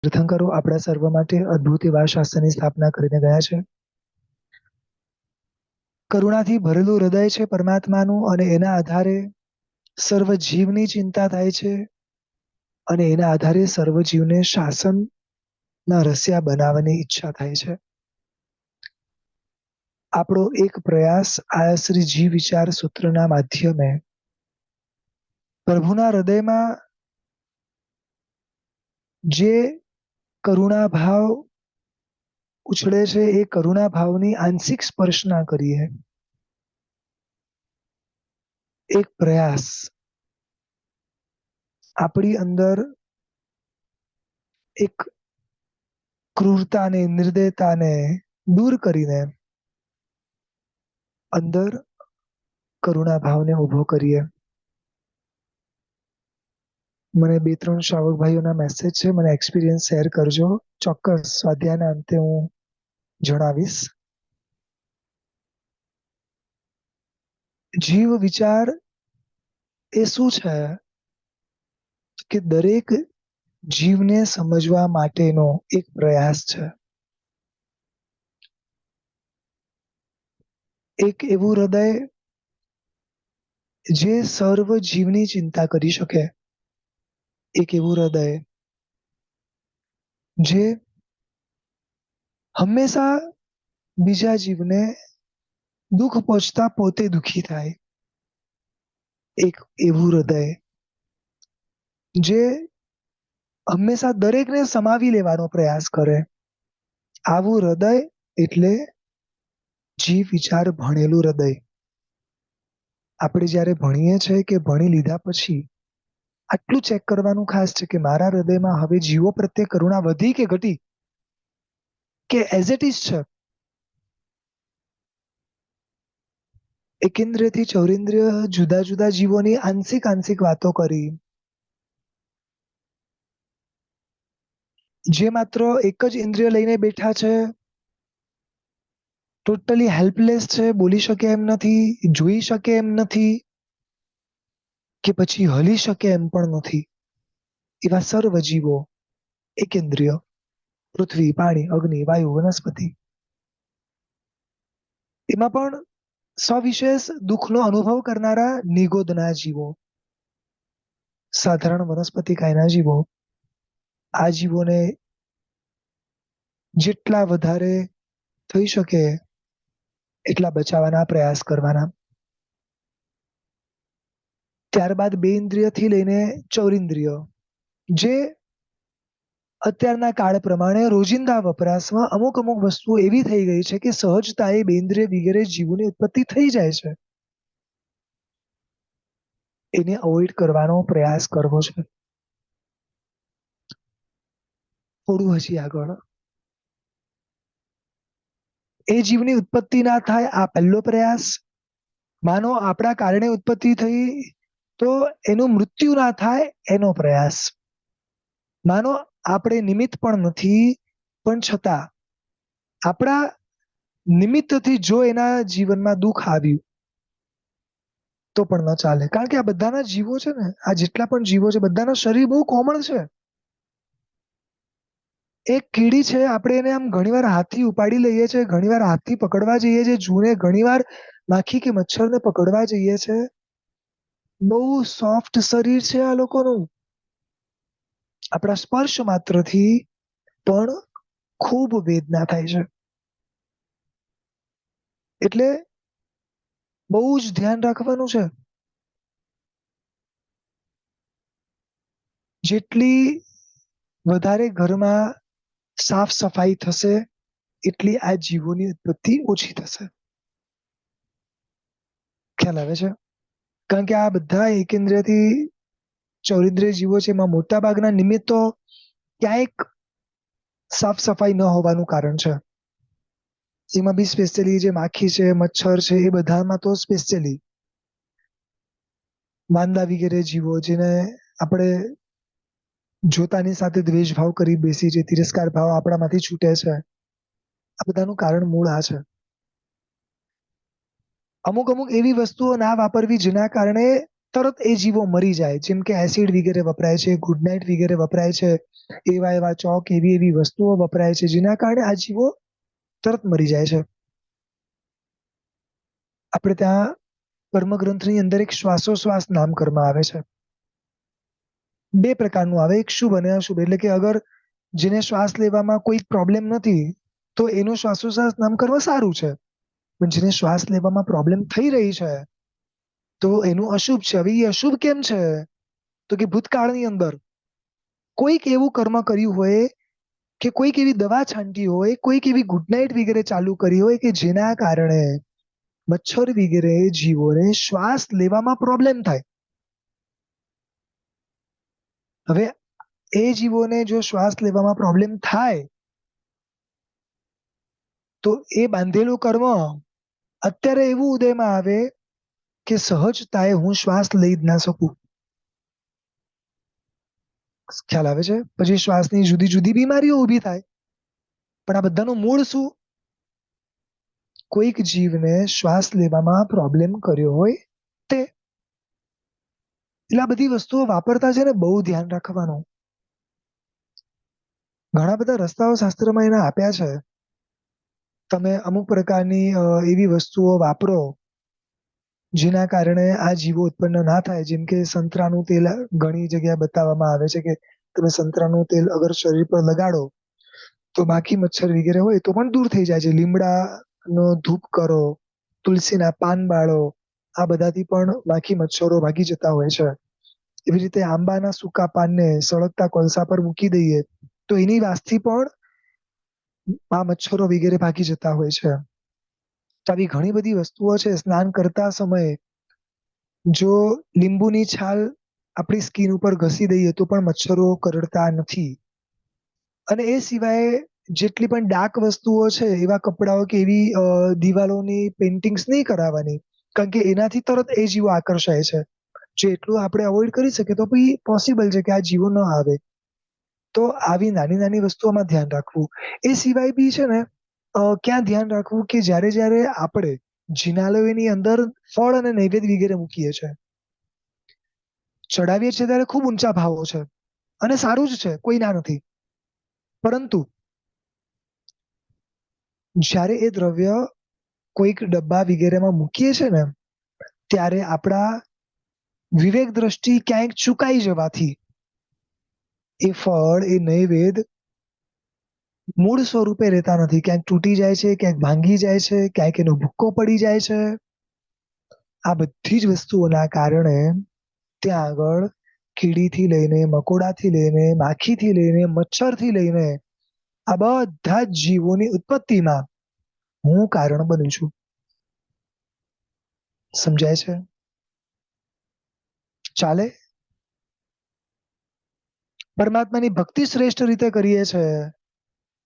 તીર્થંકરો આપણા સર્વ માટે અદ્ભુત એવા શાસ્ત્રની સ્થાપના કરીને ગયા છે. કરુણાથી ભરેલું હૃદય છે પરમાત્માનું, અને એના આધારે સર્વ જીવની ચિંતા થાય છે, અને એના આધારે સર્વ જીવને શાસનના રસ્યા બનાવવાની ઈચ્છા થાય છે. આપણો એક પ્રયાસ આ શ્રી જીવ વિચાર સૂત્રના માધ્યમે પ્રભુના હૃદયમાં જે કરુણા ભાવ ઉછળે છે એ કરુણા ભાવની આંશિક સ્પર્શના કરીએ. એક પ્રયાસ આપણી અંદર એક ક્રૂરતાને, નિર્દયતાને દૂર કરીને અંદર કરુણા ભાવને ઉભો કરીએ. મને 2-3 શ્રાવક ભાઈઓના મેસેજ છે, મને એક્સપિરિયન્સ શેર કરજો. ચોક્કસ સ્વાધ્યાયના અંતે હું જણાવીશ. જીવ વિચાર એ શું છે કે દરેક જીવને સમજવા માટેનો એક પ્રયાસ છે. એક એવું હૃદય જે સર્વ જીવની ચિંતા કરી શકે, એક એવું હૃદય જે હંમેશા બીજા જીવને દુઃખ પહોંચતા પોતે દુઃખી થાય, એક એવું હૃદય જે હંમેશા દરેકને સમાવી લેવાનો પ્રયાસ કરે. આવું હૃદય એટલે જીવ વિચાર ભણેલું હૃદય. આપણે જ્યારે ભણીએ છીએ કે ભણી લીધા પછી આટલું ચેક કરવાનું ખાસ છે કે મારા હૃદયમાં હવે જીવો પ્રત્યે કરુણા વધી કે ઘટી, કે એઝ ઇટ ઇઝ છે. એકેન્દ્રિયથી ચૌરેન્દ્રિય જુદા જુદા જીવોની આંશિક વાતો કરી. જે માત્ર એક જ ઇન્દ્રિય લઈને બેઠા છે, ટોટલી હેલ્પલેસ છે, બોલી શકે એમ નથી, જોઈ શકે એમ નથી, કે પછી હલી શકે એમ પણ નથી, એવા સર્વ જીવો એકેન્દ્રિય, પૃથ્વી, પાણી, અગ્નિ, વાયુ, વનસ્પતિ, એમાં પણ સવિશેષ દુઃખનો અનુભવ કરનારા નિગોદના જીવો, સાધારણ વનસ્પતિ કાયના જીવો, આ જીવોને જેટલા વધારે થઈ શકે એટલા બચાવવાના પ્રયાસ કરવાના. ત્યારબાદ 2 ઇન્દ્રિયથી લઈને ચૌરિન્દ્રિય, જે અત્યારના કાળ પ્રમાણે રોજિંદા વપરાશમાં અમુક વસ્તુઓ એવી થઈ ગઈ છે કે સહજતાએ 2 ઇન્દ્રિય વગેરે જીવોની ઉત્પત્તિ થઈ જાય છે. એને અવોઇડ કરવાનો પ્રયાસ કરવો છે. થોડું હજી આગળ. એ જીવની ઉત્પત્તિ ના થાય આ પહેલો પ્રયાસ. માનો આપણા કારણે ઉત્પત્તિ થઈ તો એનું મૃત્યુ ના થાય એનો પ્રયાસ. માનો આપણે નિમિત્ત પણ નથી, પણ છતાં આપણા નિમિત્તથી જો એના જીવનમાં દુઃખ આવ્યું તો પણ ન ચાલે. કારણ કે આ બધાના જીવો છે ને, આ જેટલા પણ જીવો છે બધાના શરીર બહુ કોમળ છે. એક કીડી છે, આપણે એને આમ ઘણીવાર હાથથી ઉપાડી લઈએ છીએ, ઘણીવાર હાથથી પકડવા જઈએ છીએ, જૂને ઘણીવાર માખી કે મચ્છરને પકડવા જઈએ છીએ. બહુ સોફ્ટ શરીર છે આ લોકોનું. આપણા સ્પર્શ માત્રથી પણ ખૂબ વેદના થાય છે. એટલે બહુ જ ધ્યાન રાખવાનું છે. જેટલી વધારે ઘરમાં સાફ સફાઈ થશે એટલી આ જીવોની ઉત્પત્તિ ઓછી થશે. ખ્યાલ આવે છે? કારણ કે આ બધા એકેન્દ્રિયથી ચૌરિન્દ્રિય જીવો છે, એમાં મોટા ભાગના નિમિત્તો ક્યાંક સાફ સફાઈ ન હોવાનું કારણ છે. એમાં બી સ્પેશિયલી જે માખી છે, મચ્છર છે, એ બધામાં તો સ્પેશિયલી વાંદા વગેરે જીવો, જેને આપણે જોતાની સાથે દ્વેષ ભાવ કરી બેસી છે, તિરસ્કાર ભાવ આપણામાંથી છૂટે છે. આ બધાનું કારણ મૂળ આ છે. અમુક એવી વસ્તુઓ ના વાપરવી જેના કારણે તરત એ જીવો મરી જાય. જેમ કે એસિડ વગેરે વપરાય છે, ગુડ નાઇટ વગેરે વપરાય છે, એવા એવા ચોક, એવી એવી વસ્તુઓ વપરાય છે જેના કારણે આ જીવો તરત મરી જાય છે. આપણે ત્યાં કર્મગ્રંથની અંદર એક શ્વાસોશ્વાસ નામ કર્મ આવે છે. બે પ્રકારનું આવે, એક શુભ અને અશુભ. એટલે કે અગર જેને શ્વાસ લેવામાં કોઈ પ્રોબ્લેમ નથી તો એનું શ્વાસોશ્વાસ નામ કર્મ સારું છે, પણ જેને શ્વાસ લેવામાં પ્રોબ્લેમ થઈ રહી છે તો એનું અશુભ છે. હવે એ અશુભ કેમ છે? તો કે ભૂતકાળની અંદર કોઈક એવું કર્મ કર્યું હોય કે કોઈક એવી દવા છાંટી હોય, કોઈક એવી ગુડ નાઇટ વગેરે ચાલુ કરી હોય કે જેના કારણે મચ્છર વગેરે જીવોને શ્વાસ લેવામાં પ્રોબ્લેમ થાય. હવે એ જીવોને જો શ્વાસ લેવામાં પ્રોબ્લેમ થાય તો એ બાંધેલું કર્મ અત્યારે એવું ઉદયમાં આવે કે સહજતાએ હું શ્વાસ લઈ જ ના શકું. ખ્યાલ આવે છે? પછી શ્વાસની જુદી જુદી બીમારીઓ ઊભી થાય. પણ આ બધાનું મૂળ શું? કોઈક જીવને શ્વાસ લેવામાં પ્રોબ્લેમ કર્યો હોય તે. એટલે આ બધી વસ્તુઓ વાપરતા છે ને બહુ ધ્યાન રાખવાનું. ઘણા બધા રસ્તાઓ શાસ્ત્રમાં એના આપ્યા છે. તમે અમુક પ્રકારની એવી વસ્તુઓ વાપરો જેના કારણે આ જીવો ઉત્પન્ન ના થાય. જેમ કે સંતરાનું તેલ ઘણી જગ્યાએ બતાવવામાં આવે છે કે તમે સંતરાનું તેલ અગર શરીર પર લગાડો તો બાકી મચ્છર વગેરે હોય તો પણ દૂર થઈ જાય છે. લીમડાનો ધૂપ કરો, તુલસીના પાન બાળો, આ બધાથી પણ બાકી મચ્છરો ભાગી જતા હોય છે. એવી રીતે આંબાના સૂકા પાનને સળગતા કોલસા પર મૂકી દઈએ તો એની વાસથી પણ આ મચ્છરો વગેરે ભાગી જતા હોય છે. આવી ઘણી બધી વસ્તુઓ છે. સ્નાન કરતા સમયે જો લીંબુની છાલ આપણી સ્કિન ઉપર ઘસી દઈએ તો પણ મચ્છરો કરડતા નથી. અને એ સિવાય જેટલી પણ ડાર્ક વસ્તુઓ છે, એવા કપડાઓ કે એવી દિવાલોની પેઇન્ટિંગ્સ નહીં કરાવવાની, કારણ કે એનાથી તરત એ જીવો આકર્ષાય છે. જો એટલું આપણે અવોઇડ કરી શકીએ તો બી પોસિબલ છે કે આ જીવો ન આવે. તો આવી નાની નાની વસ્તુઓમાં ધ્યાન રાખવું. એ સિવાય બી છે ને ક્યાં ધ્યાન રાખવું કે જ્યારે જ્યારે આપણે જિનાલયોની અંદર ફળ અને નૈવેદ્ય વગેરે મૂકીએ છીએ, ચડાવીએ છીએ ત્યારે ખૂબ ઊંચા ભાવો છે અને સારું જ છે, કોઈ ના નથી. પરંતુ જ્યારે એ દ્રવ્ય કોઈક ડબ્બા વગેરેમાં મૂકીએ છીએ ને ત્યારે આપણા વિવેક દ્રષ્ટિ ક્યાંક ચુકાઈ જવાથી એ ફળ, એ નૈવેદ્ય મૂળ સ્વરૂપે રહેતા નથી. ક્યાંક તૂટી જાય છે, ક્યાંક ભાંગી જાય છે, ક્યાંક એનો ભૂક્કો પડી જાય છે. આ બધી જ વસ્તુઓના કારણે ત્યાં આગળ કીડીથી લઈને, મકોડાથી લઈને, માખીથી લઈને, મચ્છરથી લઈને આ બધા જ જીવોની ઉત્પત્તિમાં હું કારણ બનું છું. સમજાય છે? ચાલે? પરમાત્માની ભક્તિ શ્રેષ્ઠ રીતે કરીએ છે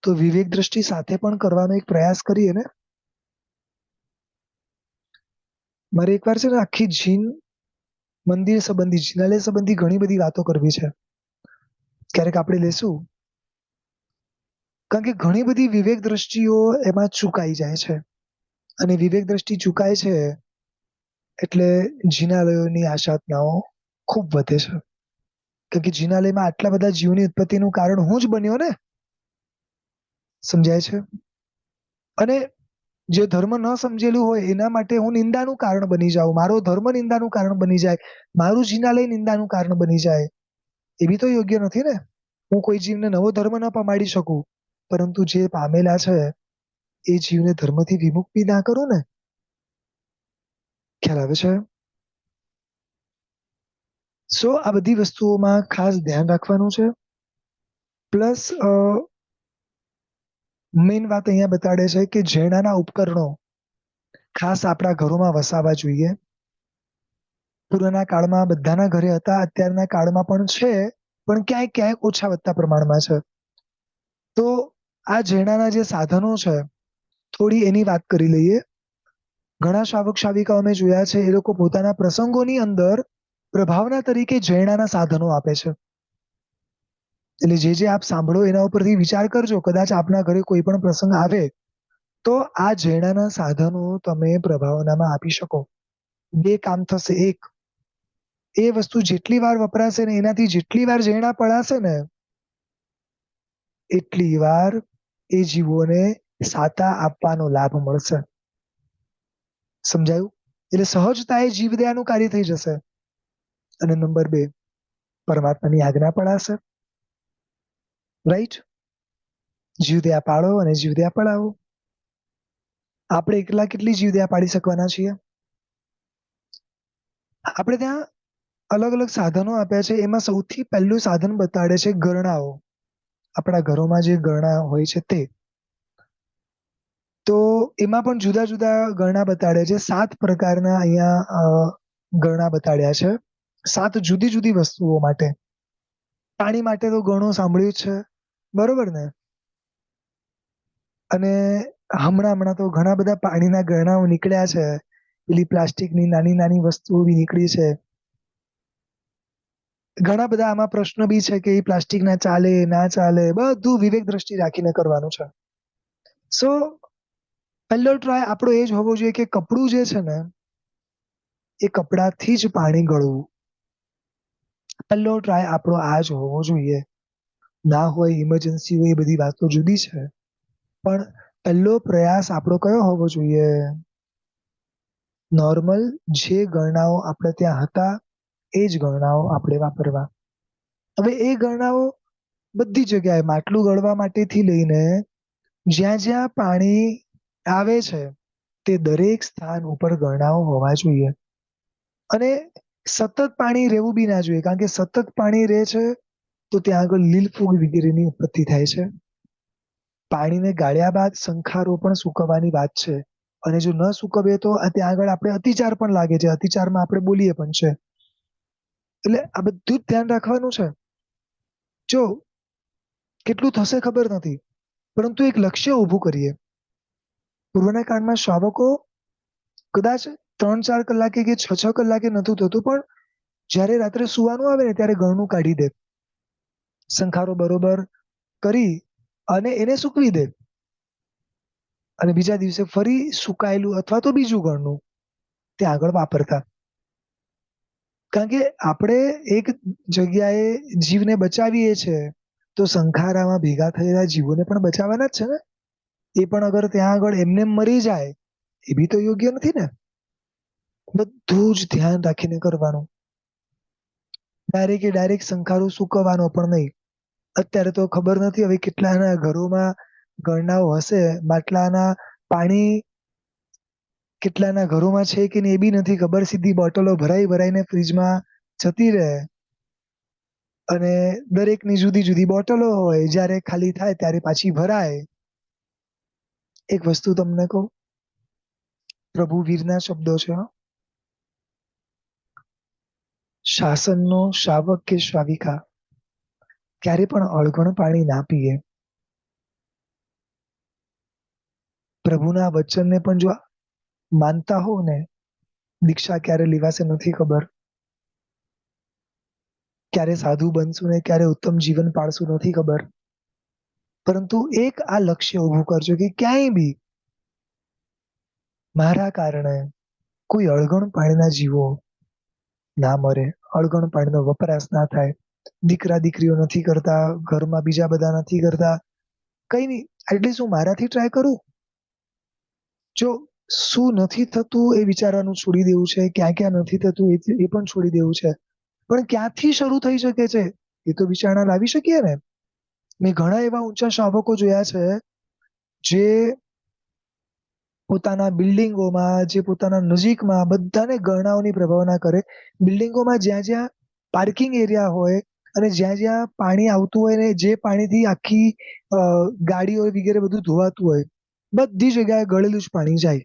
તો વિવેક દ્રષ્ટિ સાથે પણ કરવાનો એક પ્રયાસ કરીએ ને. મારે એકવાર છે ને આખી જીન મંદિર સંબંધી, જિનાલય સંબંધી ઘણી બધી વાતો કરવી છે. ક્યારેક આપણે લેશું. કારણ કે ઘણી બધી વિવેક દ્રષ્ટિઓ એમાં ચૂકાઈ જાય છે અને વિવેક દ્રષ્ટિ ચૂકાય છે એટલે જિનાલયોની આશાતનાઓ ખૂબ વધે છે. કારણ કે જિનાલયમાં આટલા બધા જીવની ઉત્પત્તિનું કારણ હું જ બન્યો ને. સમજાય છે? અને જે ધર્મ ન સમજેલું હોય એના માટે હું નિંદાનું કારણ બની જાઉં, મારો ધર્મ નિંદાનું કારણ બની જાય, મારું જિનાલય નિંદાનું કારણ બની જાય, એ બી તો યોગ્ય નથી ને. હું કોઈ જીવને નવો ધર્મ ન પમાડી શકું, પરંતુ જે પામેલા છે એ જીવને ધર્મથી વિમુખ બી ના કરું ને. ખ્યાલ આવે છે? સો આ બધી વસ્તુઓમાં ખાસ ધ્યાન રાખવાનું છે. પ્લસ મેઇન વાત અહીંયા બતાડે છે કે ઝેરડાના ઉપકરણો ખાસ આપણા ઘરોમાં વસાવવા જોઈએ. પુરાના કાળમાં બધાના ઘરે હતા, અત્યારના કાળમાં પણ છે, પણ ક્યાંક ક્યાંક ઓછા વધતા પ્રમાણમાં છે. તો આ ઝેરડાના જે સાધનો છે, થોડી એની વાત કરી લઈએ. ઘણા શ્રાવક શ્રાવિકાઓ મેં જોયા છે, એ લોકો પોતાના પ્રસંગોની અંદર પ્રભાવના તરીકે ઝેરડાના સાધનો આપે છે. એટલે જે આપ સાંભળો એના ઉપરથી વિચાર કરજો. કદાચ આપના ઘરે કોઈ પણ પ્રસંગ આવે તો આ ઝેરડાના સાધનો તમે પ્રભાવનામાં આપી શકો. બે કામ થશે. એક, એ વસ્તુ જેટલી વાર વપરાશે ને એનાથી જેટલી વાર ઝેણા પડાશે ને એટલી વાર એ જીવોને સાતા આપવાનો લાભ મળશે. સમજાયું? એટલે સહજતાએ જીવદયાનું કાર્ય થઈ જશે. અને નંબર 2, પરમાત્માની આજ્ઞા પડાશે. રાઈટ? જીવદયા પાળો અને જીવદયા પડાવો. આપણે એકલા કેટલી જીવદયા પાડી શકવાના છીએ? આપણે ત્યાં અલગ અલગ સાધનો આપ્યા છે. એમાં સૌથી પહેલું સાધન બતાડે છે ગરણાઓ. આપણા ઘરોમાં જે ગરણા હોય છે તે. તો એમાં પણ જુદા જુદા ગરણા બતાડે છે. 7 પ્રકારના અહીંયા ગરણા બતાડ્યા છે. 7 જુદી જુદી વસ્તુઓ માટે. પાણી માટે તો ઘણું સાંભળ્યું છે, બરોબર ને? અને હમણાં તો ઘણા બધા પાણીના ગરણાઓ નીકળ્યા છે. પેલી પ્લાસ્ટિકની નાની નાની વસ્તુઓ બી નીકળી છે. ઘણા બધા આમાં પ્રશ્ન બી છે કે એ પ્લાસ્ટિક ના ચાલે ના ચાલે, બધું વિવેક દ્રષ્ટિ રાખીને કરવાનું છે. સો પહેલો ટ્રાય આપણો એ જ હોવો જોઈએ કે કપડું જે છે ને એ કપડાથી જ પાણી ગળવું. પહેલો ટ્રાય આપણો આ જ હોવો જોઈએ. ના હોય, ઇમરજન્સી હોય, એ બધી વાતો જુદી છે, પણ પહેલો પ્રયાસ આપણો કયો હોવો જોઈએ? નોર્મલ જે ગરણાઓ આપણે ત્યાં હતા એ જ ગરણાઓ આપણે વાપરવા. હવે એ ગરણાઓ બધી જગ્યાએ માટલું ગળવા માટેથી લઈને જ્યાં જ્યાં પાણી આવે છે તે દરેક સ્થાન ઉપર ગરણાઓ હોવા જોઈએ. અને સતત પાણી રહેવું બી ના જોઈએ, કારણ કે સતત પાણી રહે છે તો ત્યાં આગળ લીલ ફૂગ વગેરેની ઉત્પત્તિ થાય છે. પાણીને ગાળ્યા બાદ શંખારો પણ સૂકવવાની વાત છે. અને જો ન સૂકવીએ તો ત્યાં આગળ આપણે અતિચાર પણ લાગે છે. અતિચારમાં આપણે બોલીએ પણ છે. એટલે આ બધું જ ધ્યાન રાખવાનું છે. જો કેટલું થશે ખબર નથી, પરંતુ એક લક્ષ્ય ઊભું કરીએ. પૂર્વના કાળમાં શ્રાવકો કદાચ 3-4 કલાકે કે 6-6 કલાકે નતું થતું, પણ જયારે રાત્રે સુવાનું આવે ને ત્યારે ગળનું કાઢી દે, શંખારો બરોબર કરી અને એને સૂકવી દે, અને બીજા દિવસે ફરી સુકાયેલું અથવા તો બીજું ગળનું તે આગળ વાપરતા. કારણ કે આપણે એક જગ્યાએ જીવને બચાવીએ છે તો શંખારામાં ભેગા થયેલા જીવોને પણ બચાવવાના જ છે ને. એ પણ અગર ત્યાં આગળ એમને મરી જાય એ બી તો યોગ્ય નથી ને. બધું જ ધ્યાન રાખીને કરવાનું. ડાયરેક્ટ શંખારું સૂકવવાનો પણ નહીં. અત્યારે તો ખબર નથી હવે કેટલાના ઘરોમાં ગરણાઓ હશે, માટલાના પાણી કેટલાના ઘરોમાં છે કે નહીં એ બી નથી ખબર. સીધી બોટલો ભરાઈ ભરાઈને ફ્રીજમાં જતી રહે, અને દરેકની જુદી જુદી બોટલો હોય. જ્યારે ખાલી થાય ત્યારે પાછી ભરાય. એક વસ્તુ તમને કહું, પ્રભુ વીરના શબ્દો છે. શાસનનો શ્રાવક કે શ્રાવિકા ક્યારે પણ અળગણ પાણી ના પીએ. પ્રભુના વચનને પણ જો માનતા હો ને, દીક્ષા ક્યારે લેવાશે નથી ખબર, ક્યારે સાધુ બનશું ને ક્યારે ઉત્તમ જીવન પાળશું નથી ખબર. પરંતુ એક આ લક્ષ્ય ઊભું કરજો કે ક્યાંય બી મારા કારણે કોઈ અળગણ પાણીના જીવો ના મરે, અળગણ પાણીનો વપરાશ ના થાય. દીકરા દીકરીઓ નથી કરતા, ઘરમાં બીજા બધા નથી કરતા, કઈ નઈ, એટલીસ્ટ હું મારાથી ટ્રાય કરું. જો શું નથી થતું એ વિચારવાનું છોડી દેવું છે, ક્યાં ક્યાં નથી થતું એ પણ છોડી દેવું છે, પણ ક્યાંથી શરૂ થઈ શકે છે એ તો વિચારણા લાવી શકીએ ને. મેં ઘણા એવા ઊંચા શ્રાવકો જોયા છે જે પોતાના બિલ્ડિંગોમાં, જે પોતાના નજીકમાં બધાને ગરણાઓની પ્રભાવના કરે. બિલ્ડિંગોમાં જ્યાં જ્યાં પાર્કિંગ એરિયા હોય અને જ્યાં જ્યાં પાણી આવતું હોય ને જે પાણીથી આખી ગાડીઓ વગેરે બધું ધોવાતું હોય, બધી જગ્યાએ ગળેલું જ પાણી જાય.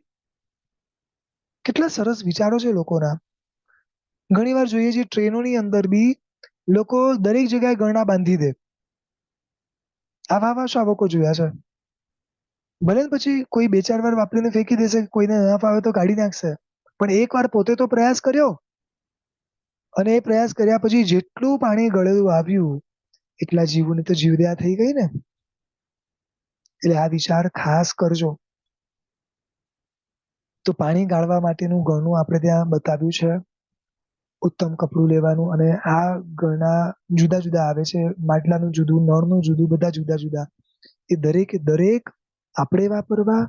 કેટલા સરસ વિચારો છે લોકોના. ઘણી વાર જોઈએ છીએ ટ્રેનોની અંદર બી લોકો દરેક જગ્યાએ ગરણા બાંધી દે. આવા શ્રાવકો જોયા છે. ભલે ને પછી કોઈ 2-4 વાર વાપરીને ફેંકી દેશે, કોઈને ના ફાવે તો કાઢી નાખશે, પણ એક વાર પોતે તો પ્રયાસ કર્યો. અને એ પ્રયાસ કર્યા પછી જેટલું પાણી ગળેલું આવ્યું એટલા જીવોની તો જીવદયા થઈ ગઈ ને. એટલે આ વિચાર ખાસ કરજો. તો પાણી ગાળવા માટેનું ગળનું આપણે ત્યાં બતાવ્યું છે. ઉત્તમ કપડું લેવાનું અને આ ઘણા જુદા જુદા આવે છે, માટલાનું જુદું, નળનું જુદું, બધા જુદા જુદા. એ દરેકે દરેક આપણે વાપરવા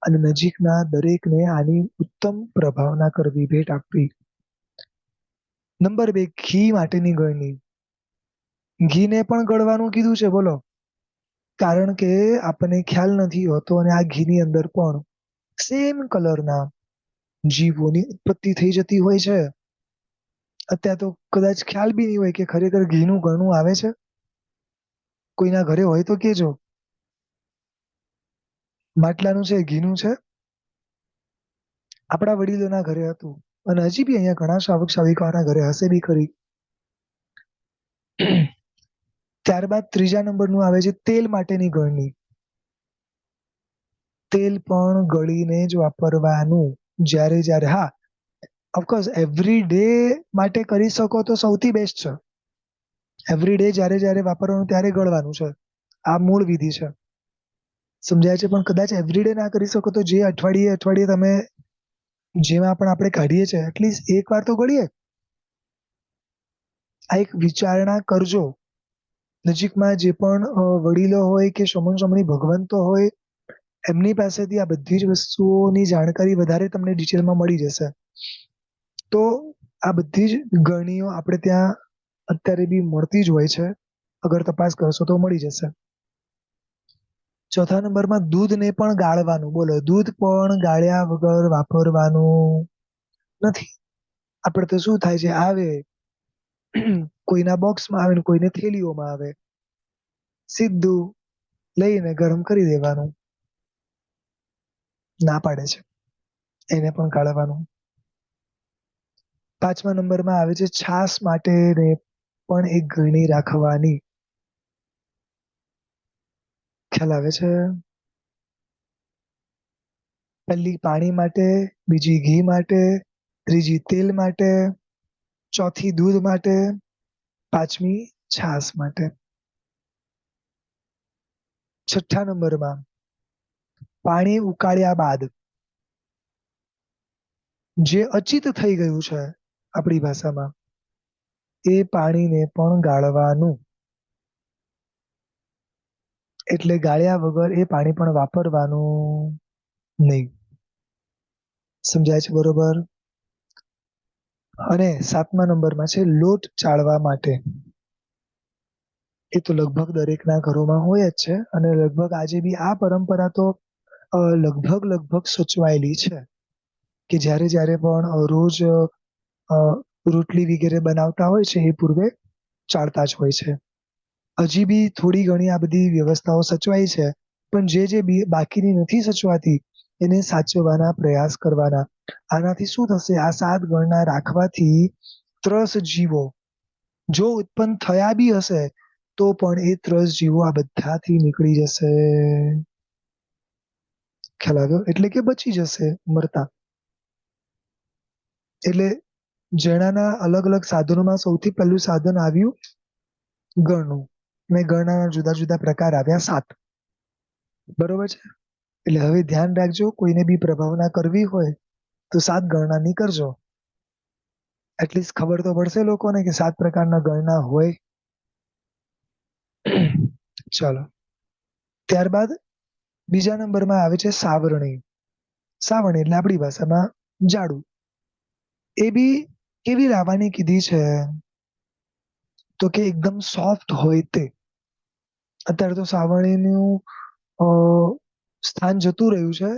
અને નજીકના દરેકને આની ઉત્તમ પ્રભાવના કરવી, ભેટ આપવી. નંબર 2, ઘી માટેની ગળણી. ઘીને પણ ગળવાનું કીધું છે, બોલો. કારણ કે આપણને ખ્યાલ નથી હોતો અને આ ઘીની અંદર પણ સેમ કલરના જીવોની ઉત્પત્તિ થઈ જતી હોય છે. અત્યારે તો કદાચ ખ્યાલ બી નહીં હોય કે ખરેખર ઘીનું ગળનું આવે છે. કોઈના ઘરે હોય તો કેજો. માટલાનું છે, ઘીનું છે. આપણા વડીલોના ઘરે હતું અને હજી બી અહીંયા ઘણા શ્રાવક શ્રાવિકાઓના ઘરે હશે બી ખરી. ત્યારબાદ ત્રીજા નંબરનું આવે છે તેલ માટેની ગળણી. તેલ પણ ગળીને જ વાપરવાનું. જ્યારે જ્યારે, હા, ઓફકોર્સ એવરી ડે માટે કરી શકો તો સૌથી બેસ્ટ છે. એવરી ડે જ્યારે જ્યારે વાપરવાનું ત્યારે ગળવાનું છે. આ મૂળ વિધિ છે. સમજાય છે? પણ કદાચ એવરીડે ના કરી શકો તો જે અઠવાડિયે અઠવાડિયે તમે જેમાં પણ આપણે કાઢીએ છીએ એટલીસ્ટ એક વાર તો ગળીએ. આ એક વિચારણા કરજો. નજીકમાં જે પણ વડીલો હોય કે સમણ સમણી ભગવંતો હોય એમની પાસેથી આ બધી જ વસ્તુઓની જાણકારી વધારે તમને ડિટેલમાં મળી જશે. તો આ બધી જ ગરણીઓ આપણે ત્યાં અત્યારે બી મળતી જ હોય છે. અગર તપાસ કરશો તો મળી જશે. ચોથા નંબરમાં દૂધને પણ ગાળવાનું. બોલો, દૂધ પણ ગાળ્યા વગર વાપરવાનું નથી. આપણે તો શું થાય છે, આવે કોઈના બોક્સમાં આવે ને કોઈને થેલીઓમાં આવે, સીધું લઈને ગરમ કરી દેવાનું. ના પાડે છે એને પણ ગાળવાનું. પાંચમા નંબરમાં આવે છે છાસ માટે પણ એક ગળણી રાખવાની. ખ્યાલ આવે છે? પહેલી પાણી માટે, બીજી ઘી માટે, ત્રીજી તેલ માટે, ચોથી દૂધ માટે, પાંચમી છાસ માટે. છઠ્ઠા નંબરમાં પાણી ઉકાળ્યા બાદ જે અચિત થઈ ગયું છે આપણી ભાષામાં, એ પાણીને પણ ગાળવાનું. એટલે ગાળ્યા વગર એ પાણી પણ વાપરવાનું નહીં. સમજાય છે બરોબર? અને સાતમા નંબરમાં છે લોટ ચાળવા માટે. એ તો લગભગ દરેકના ઘરોમાં હોય જ છે અને લગભગ આજે બી આ પરંપરા તો લગભગ સચવાયેલી છે કે જ્યારે જ્યારે પણ રોજ રોટલી વગેરે બનાવતા હોય છે એ પૂર્વે ચાળતા જ હોય છે. હજી બી થોડી ઘણી આ બધી વ્યવસ્થાઓ સચવાય છે, પણ જે બાકીની નથી સચવાતી એને સાચવવાના પ્રયાસ કરવાના. આનાથી શું થશે? આ 7 ગણના રાખવાથી 3 જીવો જો ઉત્પન્ન થયા બી હશે તો પણ એ 3 જીવો આ બધાથી નીકળી જશે. ખ્યાલ આવ્યો? એટલે કે બચી જશે મરતા. એટલે જણાના અલગ અલગ સાધનોમાં સૌથી પહેલું સાધન આવ્યું ગળનું. અને ગળના જુદા જુદા પ્રકાર આવ્યા 7. બરોબર છે? એટલે હવે ધ્યાન રાખજો, કોઈને બી પ્રભાવના કરવી હોય તો 7 ગણનાની કરજો. એટલીસ્ટ ખબર તો પડશે લોકોને કે 7 પ્રકારના ગણના હોય. ચાલો, ત્યારબાદ બીજા નંબરમાં આવે છે સાવરણી. સાવરણી એટલે આપણી ભાષામાં જાડું. એ બી કેવી લાવવાની કીધી છે? તો કે એકદમ સોફ્ટ હોય તે. અત્યારે તો સાવરણીનું સ્થાન જતું રહ્યું છે.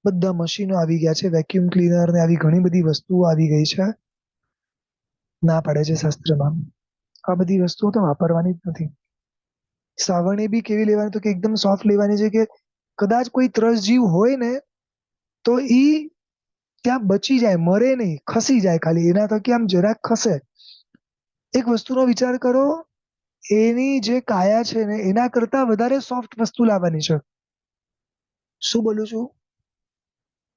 બધા મશીનો આવી ગયા છે, વેક્યુમ ક્લીનર ને આવી ઘણી બધી વસ્તુઓ આવી ગઈ છે. ના પાડે છે શાસ્ત્રમાં. આ બધી વસ્તુઓ તો વાપરવાની જ નથી. સાવરણી બી કેવી લેવાની? તો કે એકદમ સોફ્ટ લેવાની છે કે કદાચ કોઈ ત્રસ જીવ હોય ને તો ઈ ત્યાં બચી જાય, મરે નહીં, ખસી જાય. ખાલી એના થકી આમ જરાક ખસે. એક વસ્તુનો વિચાર કરો, એની જે કાયા છે ને એના કરતા વધારે સોફ્ટ વસ્તુ લાવવાની છે. શું બોલું છું?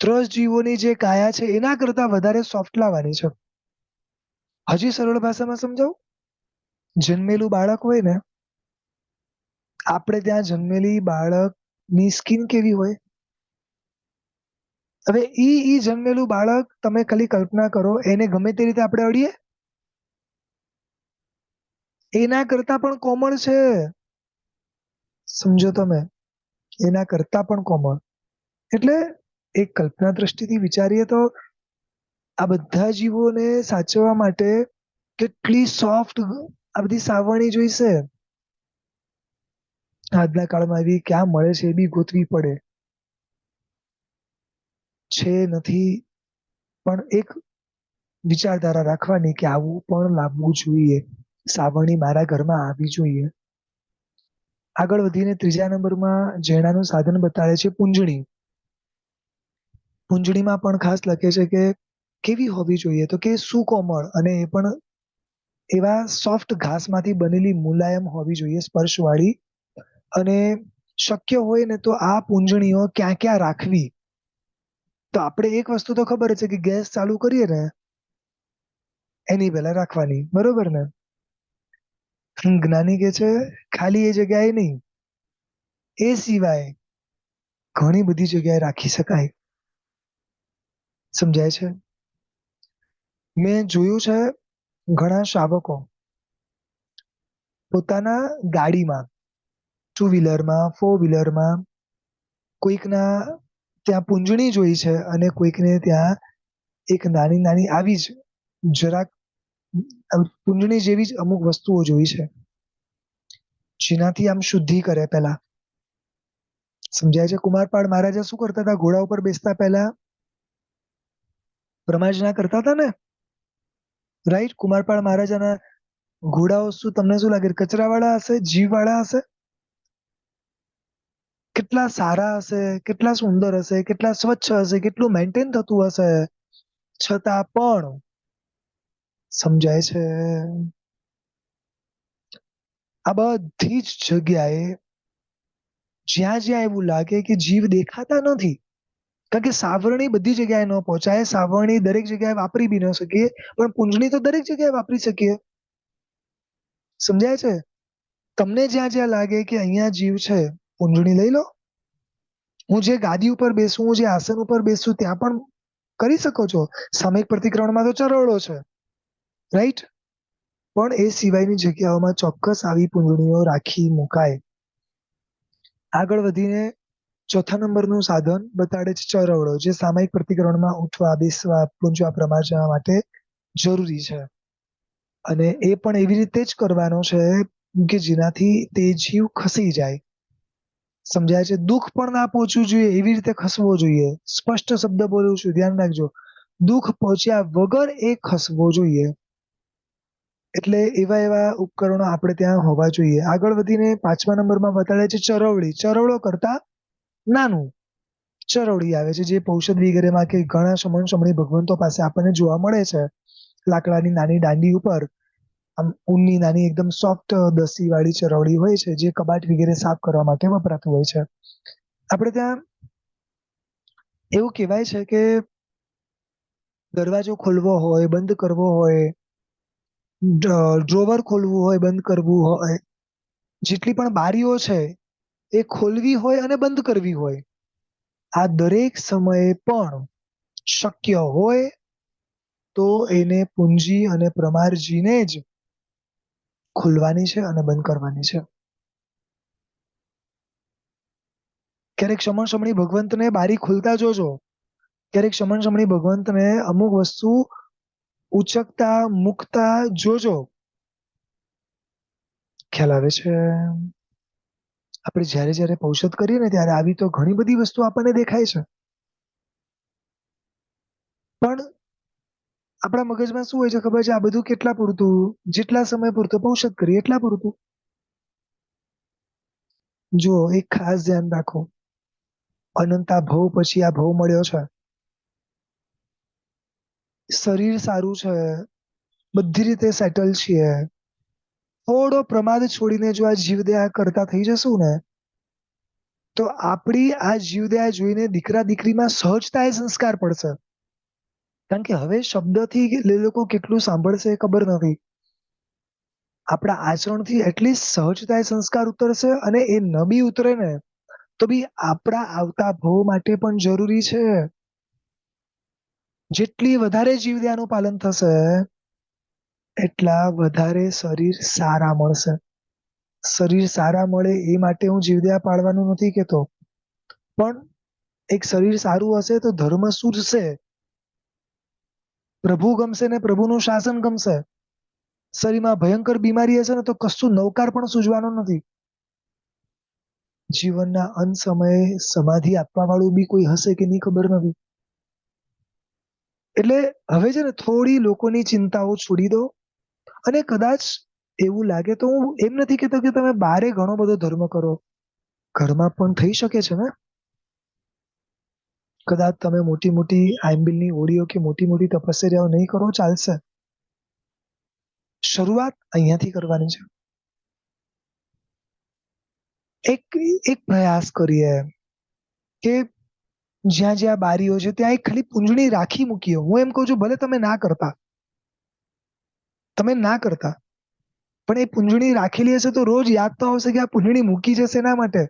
ત્રસ જીવોની જે કાયા છે એના કરતા વધારે સોફ્ટ લાવવાની છે. હજી સરળ ભાષામાં સમજાવું? જન્મેલું બાળક હોય ને, આપણે ત્યાં જન્મેલી બાળકની સ્કિન કેવી હોય? હવે ઈ જન્મેલું બાળક તમે ખાલી કલ્પના કરો, એને ગમે તે રીતે આપણે અડીએ? એના કરતા પણ કોમળ છે. સમજો તમે, એના કરતા પણ કોમળ. એટલે એક કલ્પના દ્રષ્ટિથી વિચારીએ તો આ બધા જીવોને સાચવવા માટે કેટલી સોફ્ટ આ બધી સાવરણી જોઈશે. આજના કાળમાં એવી ક્યાં મળે છે એ બી ગોતવી પડે. છે નથી, પણ એક વિચારધારા રાખવાની કે આવું પણ લાવવું જોઈએ, સાવરણી મારા ઘરમાં આવી જોઈએ. આગળ વધીને ત્રીજા નંબરમાં જૈનાનું સાધન બતાવે છે પૂંજણી. પૂંજણીમાં પણ ખાસ લખે છે કે કેવી હોવી જોઈએ, તો કે સુકોમળ અને એ પણ એવા સોફ્ટ ઘાસમાંથી બનેલી મુલાયમ હોવી જોઈએ, સ્પર્શવાળી. અને શક્ય હોય ને તો આ પૂંજણીઓ ક્યાં ક્યાં રાખવી. તો આપણે એક વસ્તુ તો ખબર છે કે ગેસ ચાલુ કરીએ ને એની પહેલા રાખવાની, બરોબર ને? જ્ઞાની કે છે ખાલી એ જગ્યાએ નહીં, એ સિવાય ઘણી બધી જગ્યાએ રાખી શકાય. સમજાય છે? મેં જોયું છે ઘણા શાવકો પોતાના ગાડીમાં, ટુ વ્હીલરમાં, ફોર વ્હીલરમાં કોઈકના ત્યાં પૂંજણી જોઈ છે અને કોઈકને ત્યાં એક નાની નાની આવી જ જરાક પૂંજણી જેવી જ અમુક વસ્તુઓ જોઈ છે, જેનાથી આમ શુદ્ધિ કરે પેલા. સમજાય છે? કુમારપાળ મહારાજા શું કરતા હતા? ઘોડા ઉપર બેસતા પહેલા પ્રમાર્જના કરતા હતા ને, રાઈટ? કુમારપાળ મહારાજાના ઘોડાઓ શું તમને શું લાગે, કચરા વાળા હશે, જીવ વાળા હશે? કેટલા સારા હશે, કેટલા સુંદર હશે, કેટલા સ્વચ્છ હશે, કેટલું મેન્ટેન થતું હશે, છતાં પણ સમજાય છે આ બધી જ જગ્યાએ જ્યાં જ્યાં એવું લાગે કે જીવ દેખાતા નથી, કારણ કે સાવરણી બધી જગ્યાએ ન પહોંચાય, સાવરણી દરેક જગ્યાએ વાપરી બી ન શકીએ, પણ પૂંજણી તો દરેક જગ્યાએ વાપરી શકીએ. સમજાય છે? તમને જ્યાં જ્યાં લાગે કે અહીંયા જીવ છે, પૂંજણી લઈ લો. હું જે ગાદી ઉપર બેસું, હું જે આસન ઉપર બેસું ત્યાં પણ કરી શકો છો. સામયિક પ્રતિક્રમણમાં તો ચરવડો છે, રાઈટ? પણ એ સિવાયની જગ્યાઓમાં ચોક્કસ આવી પૂંજણીઓ રાખી મુકાય. આગળ વધીને ચોથા નંબરનું સાધન બતાડે છે ચરવડો, જે સામયિક પ્રતિક્રમણમાં ઉઠવા, બેસવા, પૂંજવા, પ્રમાર્જના માટે જરૂરી છે. અને એ પણ એવી રીતે જ કરવાનો છે કે જેનાથી તે જીવ ખસી જાય. સમજાય છે? દુઃખ પણ ના પહોંચવું જોઈએ એવી રીતે ખસવો જોઈએ. સ્પષ્ટ શબ્દ બોલું છું, ધ્યાન રાખજો. દુઃખ પહોંચ્યા વગર એ ખસવો જોઈએ. એટલે એવા એવા ઉપકરણો આપણે ત્યાં હોવા જોઈએ. આગળ વધીને પાંચમા નંબરમાં બતાડે છે ચરવડી. ચરવડો કરતા નાનું ચરવડી આવે છે, જે પૌષધ વગેરેમાં કે ઘણા સમણી ભગવંતો પાસે આપણને જોવા મળે છે. લાકડાની નાની દાંડી ઉપર આમ ઊનની નાની એકદમ સોફ્ટ દસી વાળી ચરવડી હોય છે, જે કબાટ વગેરે સાફ કરવા માટે વપરાતું હોય છે. આપણે ત્યાં એવું કહેવાય છે કે દરવાજો ખોલવો હોય, બંધ કરવો હોય, ડ્રોવર ખોલવું હોય, બંધ કરવું હોય, જેટલી પણ બારીઓ છે એ ખોલવી હોય અને બંધ કરવી હોય, આ દરેક સમયે પણ શક્ય હોય તો એને પૂંજી અને પ્રમારજીને જ ખોલવાની છે અને બંધ કરવાની છે. ક્યારેક સમણી ભગવંતને બારી ખોલતા જોજો. ક્યારેક સમણી ભગવંતને અમુક વસ્તુ ઉચકતા મુકતા જોજો. ખ્યાલ આવે છે? આપણે જયારે જયારે ઔષધ કરીએ ને ત્યારે આવી તો ઘણી બધી વસ્તુ આપણને દેખાય છે, પણ આપણા મગજમાં શું હોય છે ખબર છે? આ બધું કેટલા પૂરતું, જેટલા સમય પૂરતું ઔષધ કરીએ એટલા પૂરતું. જો એક ખાસ ધ્યાન રાખો, અનંતા ભવ પછી આ ભવ મળ્યો છે, શરીર સારું છે, બધી રીતે સેટલ છીએ, થોડો પ્રમાદ છોડીને જો આ જીવદયા કરતા થઈ જશું ને, તો આપણી આ જીવદયા જોઈને દીકરા દીકરીમાં સહજતા એ સંસ્કાર પડશે. કારણ કે હવે શબ્દથી એ લોકો કેટલું સાંભળશે એ ખબર નથી. આપણા આચરણથી એટલી સહજતા એ સંસ્કાર ઉતરશે, અને એ ન બી ઉતરે ને તો બી આપણા આવતા ભવ માટે પણ જરૂરી છે. જેટલી વધારે જીવદયાનું પાલન થશે એટલા વધારે શરીર સારા મળશે. શરીર સારા મળે એ માટે હું જીવદયા પાળવાનું નથી કેતો, પણ એક શરીર સારું હશે તો ધર્મ સુરશે, પ્રભુ ગમશે ને પ્રભુનું શાસન ગમશે. શરીરમાં ભયંકર બીમારી હશે ને તો કશું નવકાર પણ સૂઝવાનું નથી. જીવનના અંત સમયે સમાધિ આપવા વાળું બી કોઈ હશે કે નહીં ખબર નથી. એટલે હવે છે ને થોડી લોકોની ચિંતાઓ છોડી દો, અને કદાચ એવું લાગે તો હું એમ નથી કેતો કે તમે બારે ઘણો બધો ધર્મ કરો, ઘરમાં પણ થઈ શકે છે ને. કદાચ તમે મોટી મોટી આંબિલની ઓળીઓ કે મોટી મોટી તપસ્યાઓ નહીં કરો, ચાલશે. શરૂઆત અહીંયાથી કરવાની છે. એક એક પ્રયાસ કરીએ કે જ્યાં જ્યાં બારીઓ છે ત્યાં એક ખાલી પૂંજણી રાખી મૂકીએ. હું એમ કહું છું ભલે તમે ના કરતા, પણ એ પૂંજણી રાખેલી હશે તો રોજ યાદ તો આવશે કે આ પૂંજણી મૂકી જશે એના માટે.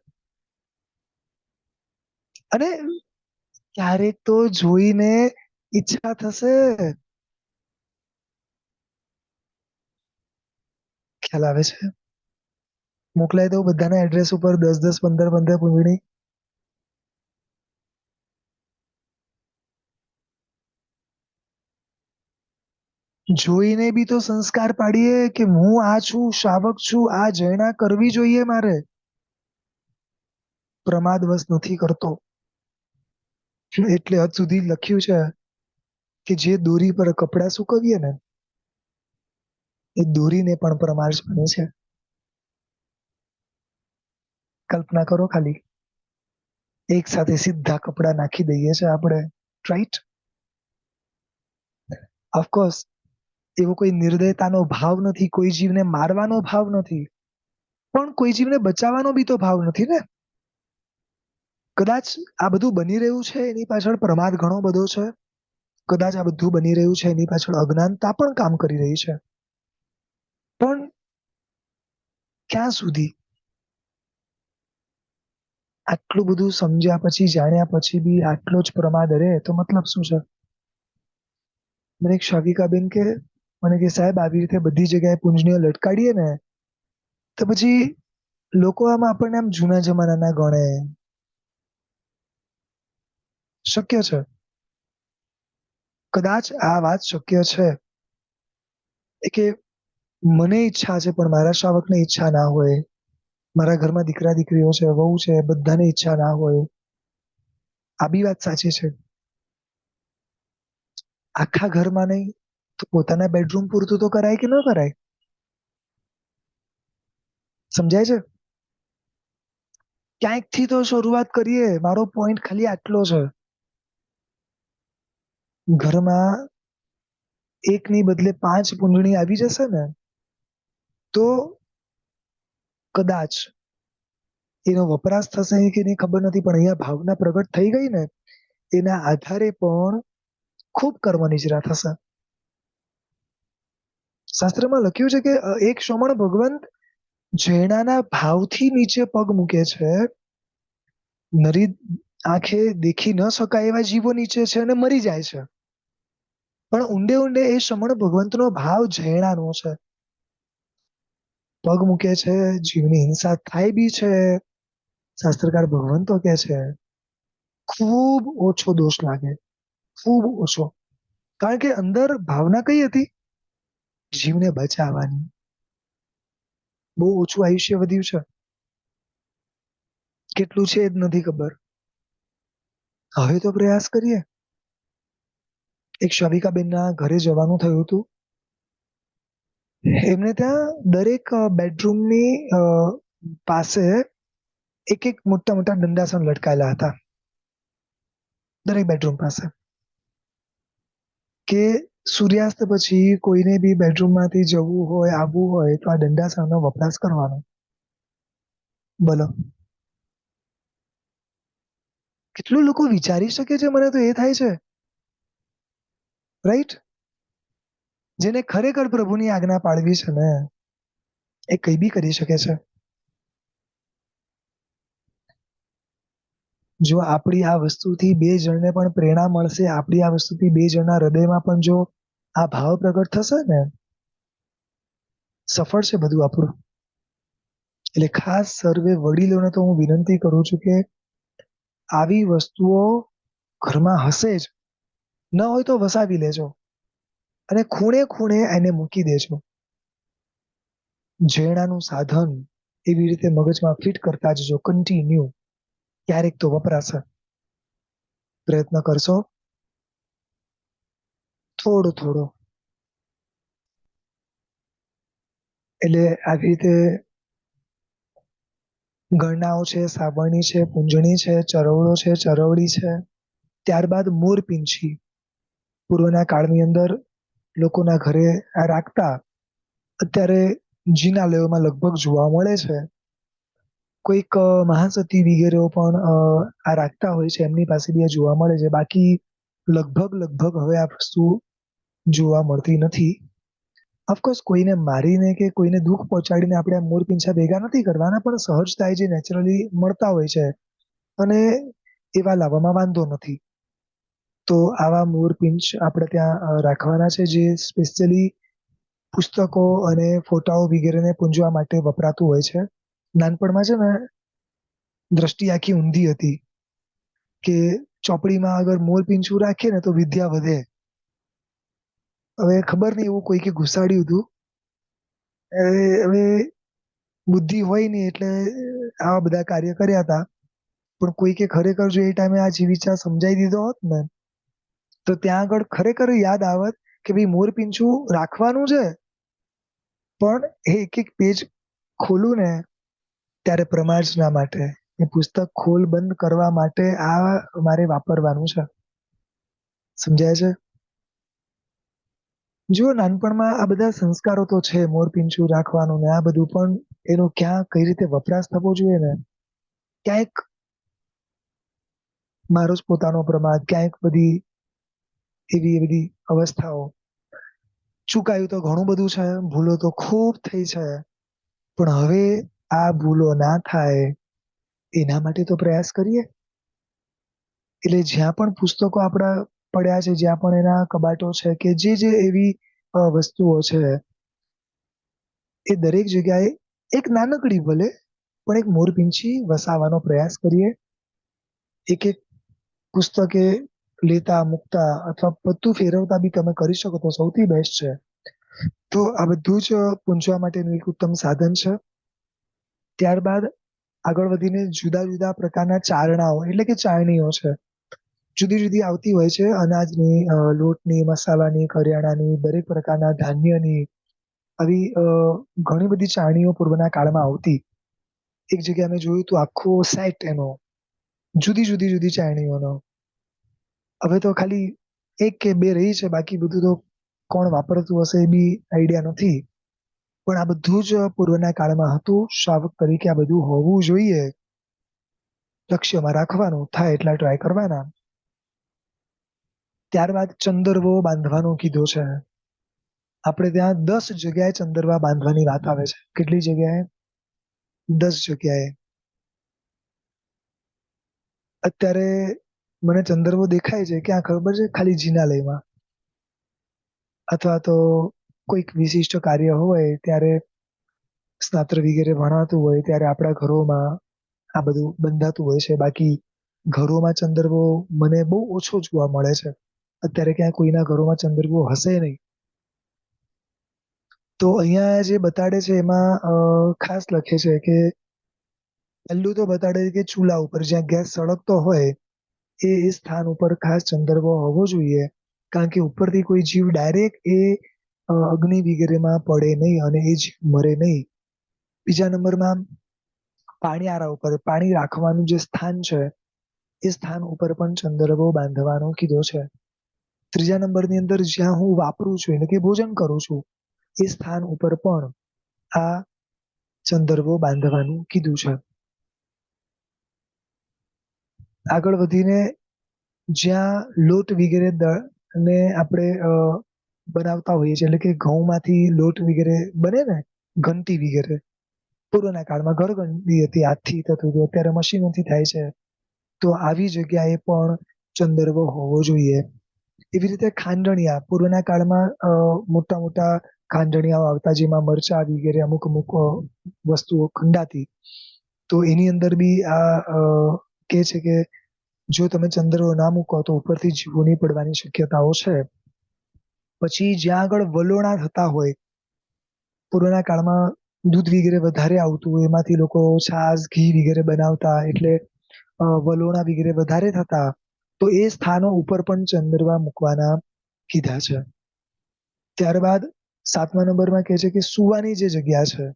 અને ક્યારેક તો જોઈને ઈચ્છા થશે. ખ્યાલ આવે છે? મોકલાઈ દઉં બધાના એડ્રેસ ઉપર 10-10, 15-15 પૂંજણી. જોઈને બી તો સંસ્કાર પાડીએ કે હું આ છું, શ્રાવક છું, આ જૈના કરવી જોઈએ મારે. પ્રમાદવશ નથી કરતો. એટલે હદ સુધી લખ્યું છે કે જે દોરી પર કપડા સુકવીએ ને એ દોરીને પણ પ્રમાદ બને છે. કલ્પના કરો ખાલી, એક સાથે સીધા કપડા નાખી દઈએ છે આપણે, રાઈટ? ઓફકોર્સ એવો કોઈ નિર્દયતાનો ભાવ નથી, કોઈ જીવને મારવાનો ભાવ નથી, પણ કોઈ જીવને બચાવવાનો બી તો ભાવ નથી ને. કદાચ આ બધું બની રહ્યું છે એની પાછળ પ્રમાદ ઘણો બધો છે. કદાચ આ બધું બની રહ્યું છે એની પાછળ અજ્ઞાનતા પણ કામ કરી રહી છે. પણ ક્યાં સુધી? આટલું બધું સમજ્યા પછી, જાણ્યા પછી બી આટલો જ પ્રમાદ રહે તો મતલબ શું છે? મને એક શાવિકાબેન કે મને કે સાહેબ આવી રીતે બધી જગ્યાએ પૂંજનીઓ લટકાડીએ ને તો પછી લોકો આમ આપણને આમ જૂના જમાનાના ગણે. શક્ય છે, કદાચ આ વાત શક્ય છે કે મને ઈચ્છા છે પણ મારા શ્રાવકને ઈચ્છા ના હોય, મારા ઘરમાં દીકરા દીકરીઓ છે, વહુ છે, બધાને ઈચ્છા ના હોય. આ બી વાત સાચી છે. આખા ઘરમાં નહીં તો પોતાના બેડરૂમ પૂરતું તો કરાય કે ન કરાય? સમજાય છે? ક્યાંક થી તો શરૂઆત કરીએ. મારો પોઈન્ટ ખાલી આટલો છે. ઘરમાં એકની બદલે 5 પૂંજણી આવી જશે ને તો કદાચ એનો વપરાશ થશે કે નહીં ખબર નથી, પણ અહીંયા ભાવના પ્રગટ થઈ ગઈ ને એના આધારે પણ ખૂબ કર્મ નિજરા થશે. શાસ્ત્રમાં લખ્યું છે કે એક શ્રમણ ભગવંત જૈનાના ભાવથી નીચે પગ મૂકે છે. નરી આંખે દેખી ન શકાય એવા જીવો નીચે છે અને મરી જાય છે. પણ ઊંડે ઊંડે એ શ્રમણ ભગવંતનો ભાવ જૈનાનો છે. પગ મૂકે છે, જીવની હિંસા થાય બી છે. શાસ્ત્રકાર ભગવંતો કે છે ખૂબ ઓછો દોષ લાગે, ખૂબ ઓછો. કારણ કે અંદર ભાવના કઈ હતી? જીવને બચાવવાની. બહુ ઓછું આયુષ્ય વધ્યું છે. કેટલું છે એ જ નથી ખબર. હવે તો પ્રયાસ કરીએ. એક શવિકાબેનના ઘરે જવાનું થયું હતું. એમને ત્યાં દરેક બેડરૂમની પાસે એક એક મોટા મોટા દંડાસન લટકાયેલા હતા. દરેક બેડરૂમ પાસે. કે સૂર્યાસ્ત પછી કોઈને બી બેડરૂમમાંથી જવું હોય, આવવું હોય તો આ દંડાસનનો વપરાશ કરવાનો. બોલો, કેટલું લોકો વિચારી શકે છે? મને તો એ થાય છે, રાઈટ? જેને ખરેખર પ્રભુની આજ્ઞા પાળવી છે ને એ કઈ બી કરી શકે છે. જો આપણી આ વસ્તુથી 2 જણને પણ પ્રેરણા મળશે, આપણી આ વસ્તુથી 2 જણના હૃદયમાં પણ જો આ ભાવ પ્રગટ થશે ને સફળ છે બધું આપણું. એટલે ખાસ સર્વે વડીલોને તો હું વિનંતી કરું છું કે આવી વસ્તુઓ ઘરમાં હશે જ, ન હોય તો વસાવી લેજો અને ખૂણે ખૂણે એને મૂકી દેજો. જેણાનું સાધન એવી રીતે મગજમાં ફિટ કરતા જજો કન્ટિન્યુ. ક્યારેક તો વપરાશે. પ્રયત્ન કરશો થોડો થોડો. એટલે આવી રીતે ગણનાઓ છે, સાબરણી છે, પૂંજણી છે, ચરવડો છે, ચરવડી છે, ત્યારબાદ મોરપીંછી. પૂર્વના કાળની અંદર લોકોના ઘરે આ રાખતા. અત્યારે જિનાલયોમાં લગભગ જોવા મળે છે. કોઈક મહાસતી વગેરેઓ પણ આ રાખતા હોય છે, એમની પાસે બી આ જોવા મળે છે. બાકી લગભગ હવે આ વસ્તુ જોવા મળતી નથી. ઓફકોર્સ કોઈને મારીને કે કોઈને દુઃખ પહોંચાડીને આપણે મોરપીંછા ભેગા નથી કરવાના, પણ સહજતાએ જે નેચરલી મળતા હોય છે અને એવા લાવવામાં વાંધો નથી. તો આવા મોરપીંછ આપણે ત્યાં રાખવાના છે, જે સ્પેશિયલી પુસ્તકો અને ફોટાઓ વગેરેને પૂંજવા માટે વપરાતું હોય છે. નાનપણમાં છે ને દ્રષ્ટિ આખી ઊંધી હતી કે ચોપડીમાં અગર મોરપીંછું રાખીએ ને તો વિદ્યા વધે. હવે ખબર નહીં એવું કોઈ કે ઘુસાડ્યું હતું. હવે બુદ્ધિ હોય નહીં એટલે આવા બધા કાર્ય કર્યા હતા. પણ કોઈ કે ખરેખર જો એ ટાઈમે આ વિચાર સમજાઈ દીધો હોત ને તો ત્યાં આગળ ખરેખર યાદ આવત કે ભાઈ મોરપીંછું રાખવાનું છે, પણ એક એક પેજ ખોલું ને ત્યારે પ્રમાર્જના માટે, એ પુસ્તક ખોલ બંધ કરવા માટે આ મારે વાપરવાનું છે. સમજાય છે? જો નાનપણમાં આ બધા સંસ્કારો તો છે, મોરપીંછું રાખવાનું ને આ બધું, પણ એનો ક્યાં કઈ રીતે વપરાશ થવો જોઈએ ને, ક્યાંક મારો જ પોતાનો પ્રમાદ, ક્યાંક બધી એવી બધી અવસ્થાઓ. ચૂકાયું તો ઘણું બધું છે, ભૂલો તો ખૂબ થઈ છે, પણ હવે આ ભૂલો ના થાય એના માટે તો પ્રયાસ કરીએ. એટલે જ્યાં પણ પુસ્તકો આપણા પડ્યા છે, જ્યાં પણ એના કબાટો છે કે જે એવી વસ્તુઓ છે, એ દરેક જગ્યાએ એક નાનકડી ભલે પણ એક મોરપીંછી વસાવવાનો પ્રયાસ કરીએ. એક એક પુસ્તકે લેતા મૂકતા અથવા બધું ફેરવતા બી તમે કરી શકો તો સૌથી બેસ્ટ છે. તો આ બધું જ પૂંજવા માટેનું એક ઉત્તમ સાધન છે. ત્યારબાદ આગળ વધીને જુદા જુદા પ્રકારના ચારણાઓ એટલે કે ચારણીઓ છે, જુદી જુદી આવતી હોય છે. અનાજની, લોટની, મસાલાની, કરિયાણાની, દરેક પ્રકારના ધાન્યની આવી ઘણી બધી ચારણીઓ પૂર્વના કાળમાં આવતી. એક જગ્યાએ મેં જોયું હતું આખો સેટ એનો, જુદી જુદી ચારણીઓનો. હવે તો ખાલી એક કે બે રહી છે, બાકી બધું તો કોણ વાપરતું હશે એ બી આઈડિયા નથી. પણ આ બધું જ પૂર્વના કાળમાં હતું. શ્રાવક તરીકે આ બધું હોવું જોઈએ. લક્ષ્યમાં રાખવાનું, થાય એટલા ટ્રાય કરવાના. ત્યારબાદ ચંદરવો બાંધવાનો કીધો છે. આપણે ત્યાં 10 જગ્યાએ ચંદરવા બાંધવાની વાત આવે છે. કેટલી જગ્યાએ? 10 જગ્યાએ. અત્યારે મને ચંદરવો દેખાય છે ક્યાં ખબર છે? ખાલી જિનાલયમાં, અથવા તો કોઈક વિશિષ્ટ કાર્ય હોય ત્યારે, સ્નાત્ર વગેરે ભણાતું હોય ત્યારે આપણા ઘરોમાં આ બધું બંધાતું હોય છે. બાકી ઘરોમાં ચંદરવો મને બહુ ઓછો જોવા મળે છે. અત્યારે ક્યાં કોઈના ઘરોમાં ચંદરવો હશે નહીં. તો અહીંયા જે બતાડે છે એમાં ખાસ લખે છે કે પહેલું તો બતાડે છે કે ચૂલા ઉપર જ્યાં ગેસ સળગતો હોય એ સ્થાન ઉપર ખાસ ચંદરવો હોવો જોઈએ. કારણ કે ઉપરથી કોઈ જીવ ડાયરેક્ટ એ અગ્નિ વગેરેમાં પડે નહીં અને એ જીવ મરે નહીં. બીજા નંબરમાં પાણીયારા ઉપર, પાણી રાખવાનું જે સ્થાન છે એ સ્થાન ઉપર પણ ચંદરવો બાંધવાનો કીધો છે. ત્રીજા નંબરની અંદર જ્યાં હું વાપરું છું એટલે કે ભોજન કરું છું એ સ્થાન ઉપર પણ આ ચંદરવો બાંધવાનું કીધું છે. આગળ વધીને જ્યાં લોટ વગેરે ને આપણે બનાવતા હોઈએ છીએ, એટલે કે ઘઉંમાંથી લોટ વગેરે બને ને, ઘંટી વગેરે, પૂર્વના કાળમાં ઘરઘંટી હતી, હાથથી થતું હતું, અત્યારે મશીનોથી થાય છે. તો આવી જગ્યાએ પણ ચંદરવો હોવો જોઈએ. એવી રીતે ખાંડણિયા, પૂર્વના કાળમાં મોટા મોટા ખાંડણીયાઓ આવતા જેમાં મરચા વગેરે અમુક વસ્તુઓ ખંડાતી, તો એની અંદર બી આ કે છે કે જો તમે ચંદ્રો ના મૂકો તો ઉપરથી જીવોની પડવાની શક્યતાઓ છે. પછી જ્યાં આગળ વલોણા થતા હોય, પૂર્વના કાળમાં દૂધ વગેરે વધારે આવતું હોય, એમાંથી લોકો છાશ ઘી વગેરે બનાવતા, એટલે વલોણા વગેરે વધારે થતા, તો એ સ્થાનો ઉપર પણ ચંદ્રવા મૂકવાના કીધા છે. ત્યારબાદ 7મા નંબરમાં કહે છે કે સુવાની જે જગ્યા છે,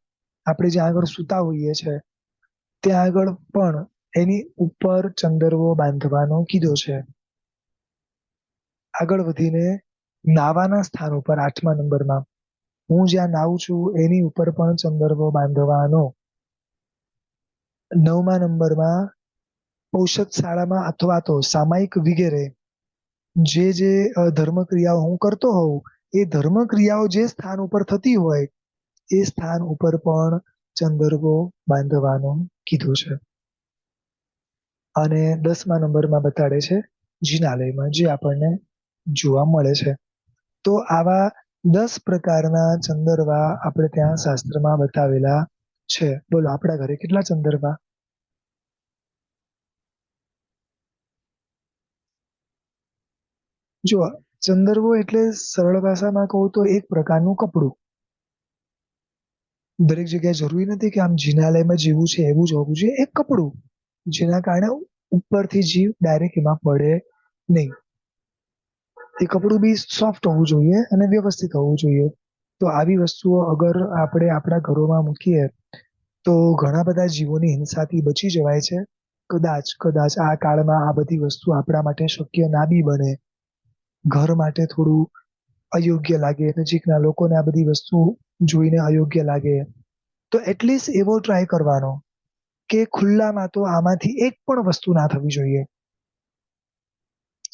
આપણે જ્યાં આગળ સુતા હોઈએ છે, ત્યાં આગળ પણ એની ઉપર ચંદરવો બાંધવાનો કીધો છે. આગળ વધીને નાવાના સ્થાન ઉપર 8મા નંબરમાં, હું જ્યાં નાવું છું એની ઉપર પણ ચંદરવો બાંધવાનો. 9મા નંબરમાં ઔષધ શાળામાં અથવા તો સામાયિક વગેરે જે ધર્મ ક્રિયાઓ હું કરતો હોઉં, એ ધર્મ ક્રિયાઓ જે સ્થાન ઉપર થતી હોય એ સ્થાન ઉપર પણ ચંદરવો બાંધવાનો કીધું છે. અને 10મા નંબરમાં બતાડે છે જિનાલયમાં, જે આપણને જોવા મળે છે. તો આવા 10 પ્રકારના ચંદરવા આપણે ત્યાં શાસ્ત્રમાં બતાવેલા છે. બોલો, આપણા ઘરે કેટલા ચંદરવા? જો ચંદરવો એટલે સરળ ભાષામાં કહું તો એક પ્રકારનું કપડું. દરેક જગ્યાએ જરૂરી નથી કે આમ જિનાલયમાં જેવું છે એવું જ હોવું જોઈએ. એક કપડું જેના કારણે ઉપરથી જીવ ડાયરેક્ટ એમાં પડે નહીં. એ કપડું બી સોફ્ટ હોવું જોઈએ અને વ્યવસ્થિત હોવું જોઈએ. તો આવી વસ્તુઓ અગર આપણે આપણા ઘરોમાં મૂકીએ તો ઘણા બધા જીવોની હિંસાથી બચી જવાય છે. કદાચ આ કાળમાં આ બધી વસ્તુ આપણા માટે શક્ય ના બી બને, ઘર માટે થોડું અયોગ્ય લાગે, નજીકના લોકોને આ બધી વસ્તુ જોઈને અયોગ્ય લાગે, તો એટલીસ્ટ એવો ટ્રાય કરવાનો કે ખુલ્લામાં તો આમાંથી એક પણ વસ્તુ ના થવી જોઈએ.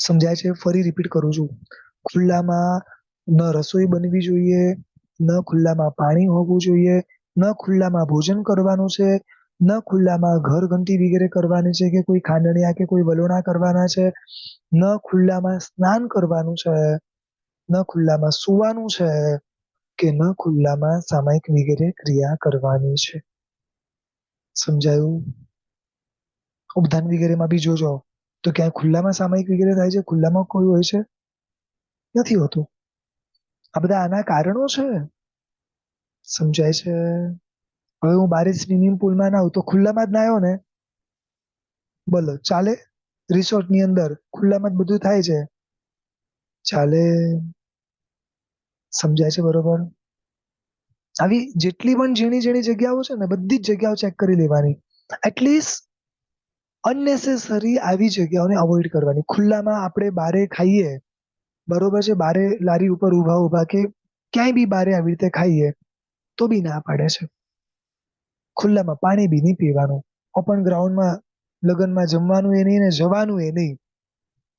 સમજાય છે? ફરી રિપીટ કરું છું. ખુલ્લામાં ન રસોઈ બનવી જોઈએ, ન ખુલ્લામાં પાણી હોવું જોઈએ, ન ખુલ્લામાં ભોજન કરવાનું છે, ન ખુલ્લામાં ઘર ઘંટી વગેરે કરવાની છે, કે કોઈ ખાંડણિયા કે કોઈ વલોણા કરવાના છે, ન ખુલ્લામાં સ્નાન કરવાનું છે, ન ખુલ્લામાં સુવાનું છે, કે ન ખુલ્લામાં સામાયિક વગેરે ક્રિયા કરવાની છે. સમજાયું? ઉપધાન વગેરેમાં બી જોજો તો ક્યાંય ખુલ્લામાં સામાયિક વગેરે થાય છે? ખુલ્લામાં કોઈ હોય છે? નથી હોતું. આ બધા આના કારણો છે. સમજાય છે? હવે હું બારે સ્વિમિંગ પુલમાં નાહું તો ખુલ્લામાં જ નાહ્યો ને, બોલો ચાલે? રિસોર્ટની અંદર ખુલ્લામાં જ બધું થાય છે, ચાલે? સમજાય છે બરોબર? આવી જેટલી પણ ઝીણી ઝીણી જગ્યાઓ છે ને, બધી જ જગ્યાઓ ચેક કરી લેવાની. એટલીસ્ટ અનનેસેસરી આવી જગ્યાઓને અવોઇડ કરવાની. ખુલ્લામાં આપણે બારે ખાઈએ, બરોબર છે, બારે લારી ઉપર ઉભા કે ક્યાંય બી બારે આવી રીતે ખાઈએ તો બી ના પાડે છે. ખુલ્લામાં પાણી બી નહીં પીવાનું, ઓપન ગ્રાઉન્ડમાં લગ્નમાં જમવાનું એ નહીં ને જવાનું એ નહીં.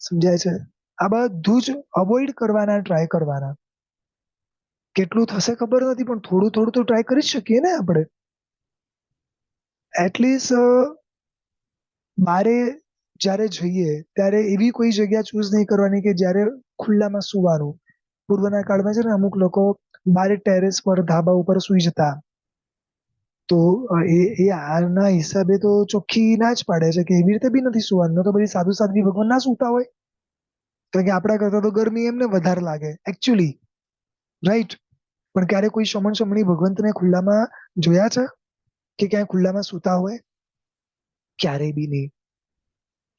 સમજાય છે? આ બધું જ અવોઇડ કરવાના, ટ્રાય કરવાના. કેટલું થશે ખબર નથી, પણ થોડું થોડું તો ટ્રાય કરી શકીએ ને આપણે. એટલીસ્ટ બારે જ્યારે જઈએ ત્યારે એવી કોઈ જગ્યા ચૂઝ નહીં કરવાની કે જ્યારે ખુલ્લામાં સુવાનું. પૂર્વના કાળમાં છે ને અમુક લોકો બારે ટેરેસ પર, ધાબા ઉપર સુઈ જતા. તો એ આના હિસાબે તો ચોખ્ખી ના જ પાડે છે કે એવી રીતે બી નથી સુવાનું. તો બધી સાધુ સાધ્વી ભગવાન ના સુતા હોય? કારણ કે આપણા કરતા તો ગરમી એમને વધારે લાગે એકચ્યુઅલી, રાઈટ? પણ ક્યારે કોઈ શમણ શમણી ભગવંતને ખુલ્લામાં જોયા છે કે ક્યાંય ખુલ્લામાં સુતા હોય? ક્યારેય બી નહીં.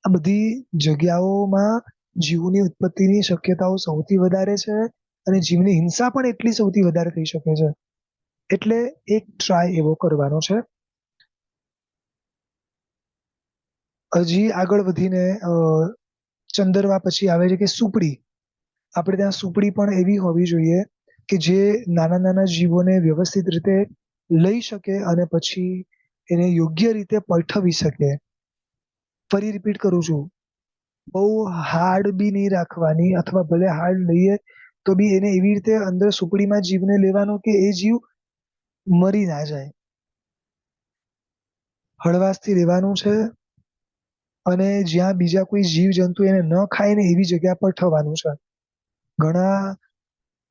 આ બધી જગ્યાઓમાં જીવની ઉત્પત્તિની શક્યતાઓ સૌથી વધારે છે, અને જીવની હિંસા પણ એટલી સૌથી વધારે થઈ શકે છે. એટલે એક ટ્રાય એવો કરવાનો છે. હજી આગળ વધીને ચંદરવા પછી આવે છે કે સુપડી. આપણે ત્યાં સુપડી પણ એવી હોવી જોઈએ કે જે નાના નાના જીવોને વ્યવસ્થિત રીતે લઈ શકે અને પછી એને યોગ્ય રીતે પલઠવી શકે. ફરી રિપીટ કરું છું, બહુ હાર્ડ બી નહીં રાખવાની, અથવા ભલે હાર્ડ લઈએ તો બી એને એવી રીતે અંદર સુપડીમાં જીવને લેવાનો કે એ જીવ મરી ના જાય. હળવાશથી લેવાનું છે, અને જ્યાં બીજા કોઈ જીવ જંતુ એને ન ખાય ને એવી જગ્યા પર થવાનું છે. ઘણા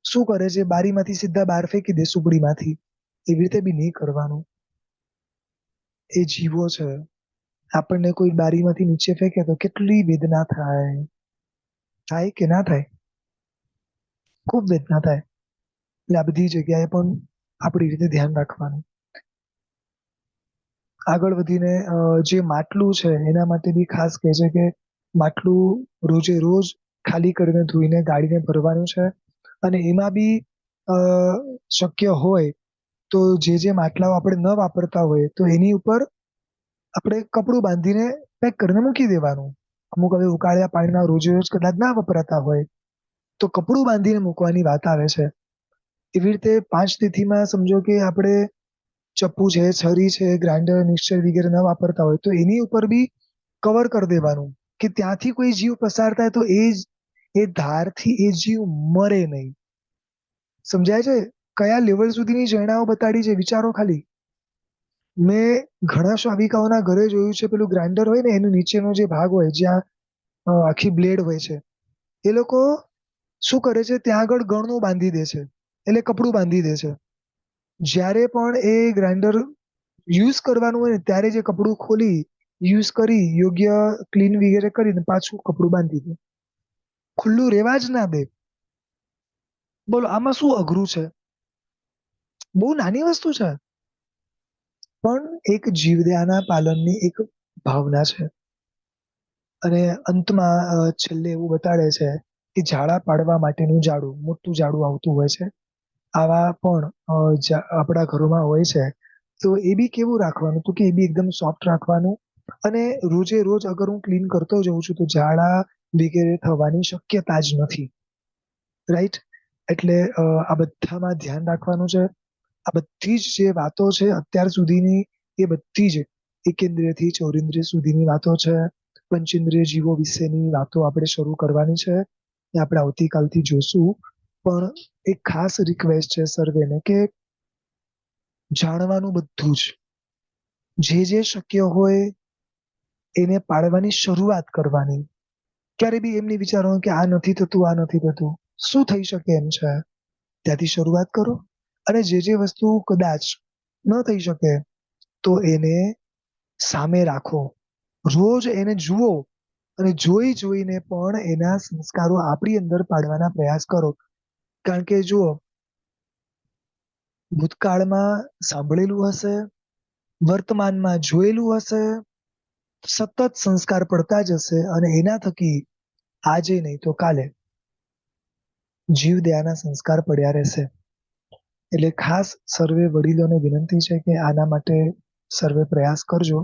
શું કરે છે, બારીમાંથી સીધા બહાર ફેંકી દે સુપડીમાંથી. એવી રીતે બી નહીં કરવાનું. એ જીવો છે, આપણને કોઈ બારીમાંથી નીચે ફેંકે તો કેટલી વેદના થાય. થાય કે ના થાય? ખૂબ વેદના થાય. એટલે આ બધી જગ્યાએ પણ આપણી રીતે ધ્યાન રાખવાનું. આગળ વધીને જે માટલું છે એના માટે બી ખાસ કહે છે કે માટલું રોજે રોજ ખાલી કરીને ધોઈને ગાળીને ભરવાનું છે. અને એમાં બી શક્ય હોય તો જે માટલાઓ આપણે ન વાપરતા હોય તો એની ઉપર આપણે કપડું બાંધીને પેક કરીને મૂકી દેવાનું. અમુક હવે ઉકાળ્યા પાણીના રોજે રોજ કદાચ ના વપરાતા હોય તો કપડું બાંધીને મૂકવાની વાત આવે છે. એવી રીતે 5 તિથિમાં સમજો કે આપણે ચપ્પુ છે, છરી છે, ગ્રાઇન્ડર, મિક્સર વગેરે ન વાપરતા હોય તો એની ઉપર બી કવર કરી દેવાનું કે ત્યાંથી કોઈ જીવ પસાર થાય તો એ ધારથી એ જીવ મરે નહીં. સમજાય છે? કયા લેવલ સુધીની જણાઓ બતાડી છે વિચારો ખાલી. મેં ઘણા શ્રાવિકાઓના ઘરે જોયું છે, પેલું ગ્રાઇન્ડર હોય ને એનો નીચેનો જે ભાગ હોય જ્યાં આખી બ્લેડ હોય છે, એ લોકો શું કરે છે ત્યાં આગળ ગળનું બાંધી દે છે, એટલે કપડું બાંધી દે છે. જ્યારે પણ એ ગ્રાઇન્ડર યુઝ કરવાનું હોય ને ત્યારે જે કપડું ખોલી યુઝ કરી યોગ્ય ક્લીન વગેરે કરીને પાછું કપડું બાંધી દે. ખુલ્લું રેવા જ ના દે. બોલો આમાં શું અઘરું છે? બહુ નાની વસ્તુ છે, પણ એક જીવદયાના પાલનની એક ભાવના છે. અને અંતમાં છેલ્લે એવું બતાડે છે કે ઝાડા પાડવા માટેનું ઝાડું, મોટું ઝાડું આવતું હોય છે. આવા પણ આપણા ઘરોમાં હોય છે. તો એ બી કેવું રાખવાનું? તો કે એ બી એકદમ સોફ્ટ રાખવાનું. અને રોજે રોજ અગર હું ક્લીન કરતો જઉં છું તો ઝાડા વગેરે થવાની શક્યતા જ નથી. રાઈટ? એટલે આ બધામાં ધ્યાન રાખવાનું છે. આ બધી જ જે વાતો છે અત્યાર સુધીની, એ બધી જ એકેન્દ્રિયથી ચોરીન્દ્રિય સુધીની વાતો છે. પંચેન્દ્રિય જીવો વિશેની વાતો આપણે શરૂ કરવાની છે, એ આપણે આવતીકાલથી જોશું. પણ એક ખાસ રિક્વેસ્ટ છે સર્વેને કે જાણવાનું બધું જ, જે શક્ય હોય એને પાડવાની શરૂઆત કરવાની. ક્યારે બી એમ નહીં વિચારવાનું કે આ નથી થતું, આ નથી થતું. શું થઈ શકે એમ છે ત્યાંથી શરૂઆત કરો. અને જે વસ્તુ કદાચ ન થઈ શકે તો એને સામે રાખો. રોજ એને જુઓ અને જોઈને પણ એના સંસ્કારો આપણી અંદર પાડવાના પ્રયાસ કરો. કારણ કે જુઓ, ભૂતકાળમાં સાંભળેલું હશે, વર્તમાનમાં જોયેલું હશે, સતત સંસ્કાર પડતા જ હશે અને એના થકી આજે નહીં તો કાલે જીવદયાના સંસ્કાર પડ્યા રહેશે. એટલે ખાસ સર્વે વડીલોને વિનંતી છે કે આના માટે સર્વે પ્રયાસ કરજો.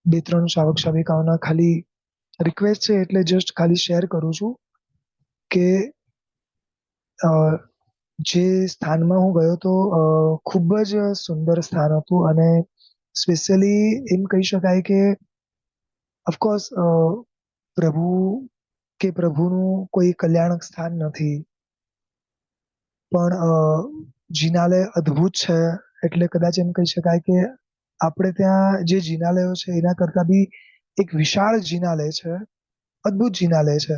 2-3 શ્રાવક શ્રાવિકાઓના ખાલી રિક્વેસ્ટ છે એટલે જસ્ટ ખાલી શેર કરું છું કે જે સ્થાનમાં હું ગયો તો ખૂબ જ સુંદર સ્થાન હતું. અને સ્પેશિયલી એમ કહી શકાય કે ઓફકોર્સ પ્રભુ કે પ્રભુનું કોઈ કલ્યાણક સ્થાન નથી, પણ જિનાલય અદ્ભુત છે. એટલે કદાચ એમ કહી શકાય કે આપણે ત્યાં જે જિનાલયો છે એના કરતા બી એક વિશાળ જિનાલય છે, અદ્ભુત જિનાલય છે.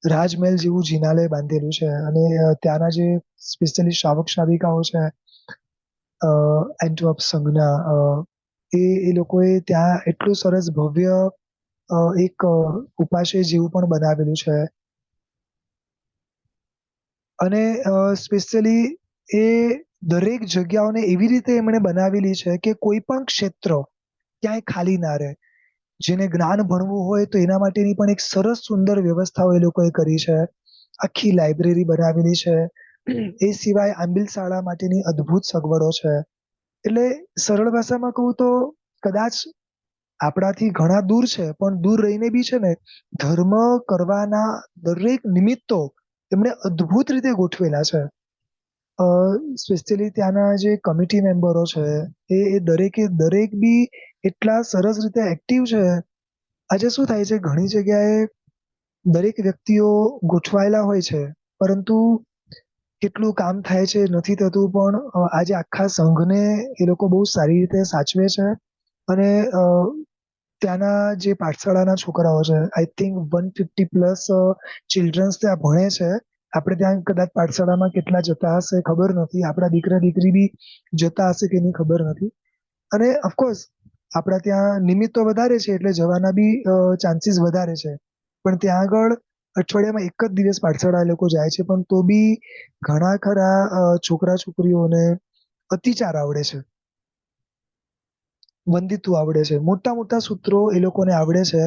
રાજમહેલ જેવું જિનાલય બાંધેલું છે. અને ત્યાંના જે સ્પેશિયલી શ્રાવક શ્રાવિકાઓ છે એન્ટવર્પ સંઘના, એ લોકોએ ત્યાં એટલું સરસ ભવ્ય એક ઉપાશય જેવું પણ બનાવેલું છે. અને સ્પેશિયલી એ દરેક જગ્યાઓને એવી રીતે એમણે બનાવેલી છે કે કોઈ પણ ક્ષેત્ર ક્યાંય ખાલી ના રહે. જેને જ્ઞાન ભણવું હોય તો એના માટેની પણ એક સરસ સુંદર વ્યવસ્થાઓ એ લોકોએ કરી છે. આખી લાઇબ્રેરી બનાવેલી છે. એ સિવાય આંબિલ શાળા માટેની અદ્ભુત સગવડો છે. એટલે સરળ ભાષામાં કહું તો કદાચ આપણાથી ઘણા દૂર છે, પણ દૂર રહીને બી છે ને ધર્મ કરવાના દરેક નિમિત્તો એમણે અદ્ભુત રીતે ગોઠવેલા છે. સ્પેશિયલી ત્યાંના જે કમિટી મેમ્બરો છે એ દરેકે દરેક બી એટલા સરસ રીતે એક્ટિવ છે. આજે શું થાય છે, ઘણી જગ્યાએ દરેક વ્યક્તિઓ ગોઠવાયેલા હોય છે, પરંતુ કેટલું કામ થાય છે નથી થતું. પણ આજે આખા સંઘને એ લોકો બહુ સારી રીતે સાચવે છે. અને ત્યાંના જે પાઠશાળાના છોકરાઓ છે, આઈ થિંક 150+ ચિલ્ડ્રન્સ ત્યાં ભણે છે. આપણે ત્યાં કદાચ પાઠશાળામાં કેટલા જતા હશે ખબર નથી. આપણા દીકરા દીકરી બી જતા હશે કે નહીં ખબર નથી. અને ઓફકોર્સ આપણા ત્યાં નિમિત્તો વધારે છે એટલે જવાના બી ચાન્સીસ વધારે છે. પણ ત્યાં આગળ અઠવાડિયામાં એક જ દિવસ પાઠશાળા એ લોકો જાય છે, પણ તો બી ઘણા ખરા છોકરા છોકરીઓને અતિચાર આવડે છે, વંદિત્વ આવડે છે, મોટા મોટા સૂત્રો એ લોકોને આવડે છે.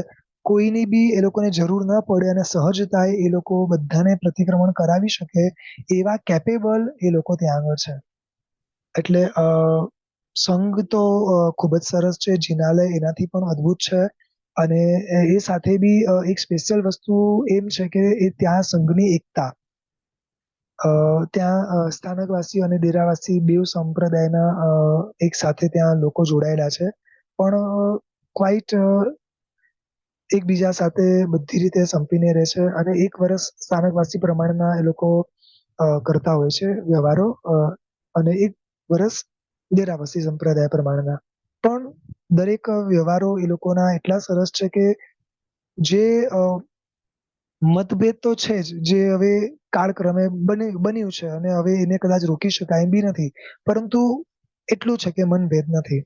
કોઈની બી એ લોકોને જરૂર ના પડે અને સહજતાએ એ લોકો બધાને પ્રતિક્રમણ કરાવી શકે એવા કેપેબલ એ લોકો ત્યાં આગળ છે. એટલે સંઘ તો ખૂબ જ સરસ છે. જિનાલય એનાથી પણ અદ્ભુત છે. અને એ સાથે બી એક સ્પેશિયલ વસ્તુ એમ છે કે એ ત્યાં સંઘની એકતા, ત્યાં સ્થાનકવાસી અને ડેરાવાસી બેવ સંપ્રદાયના એક સાથે ત્યાં લોકો જોડાયેલા છે. પણ ક્વાઇટ એકબીજા સાથે બધી રીતે સંપીને રહે છે. અને એક વર્ષ સ્થાનકવાસી પ્રમાણના એ લોકો કરતા હોય છે વ્યવહારો, અને એક વર્ષ ડેરાવાસી સંપ્રદાય પ્રમાણના. પણ દરેક વ્યવહારો એ લોકોના એટલા સરસ છે કે જે મતભેદ તો છે જ, જે હવે કાળક્રમે બન્યું છે અને હવે એને કદાચ રોકી શકાય એમ બી નથી, પરંતુ એટલું છે કે મનભેદ નથી.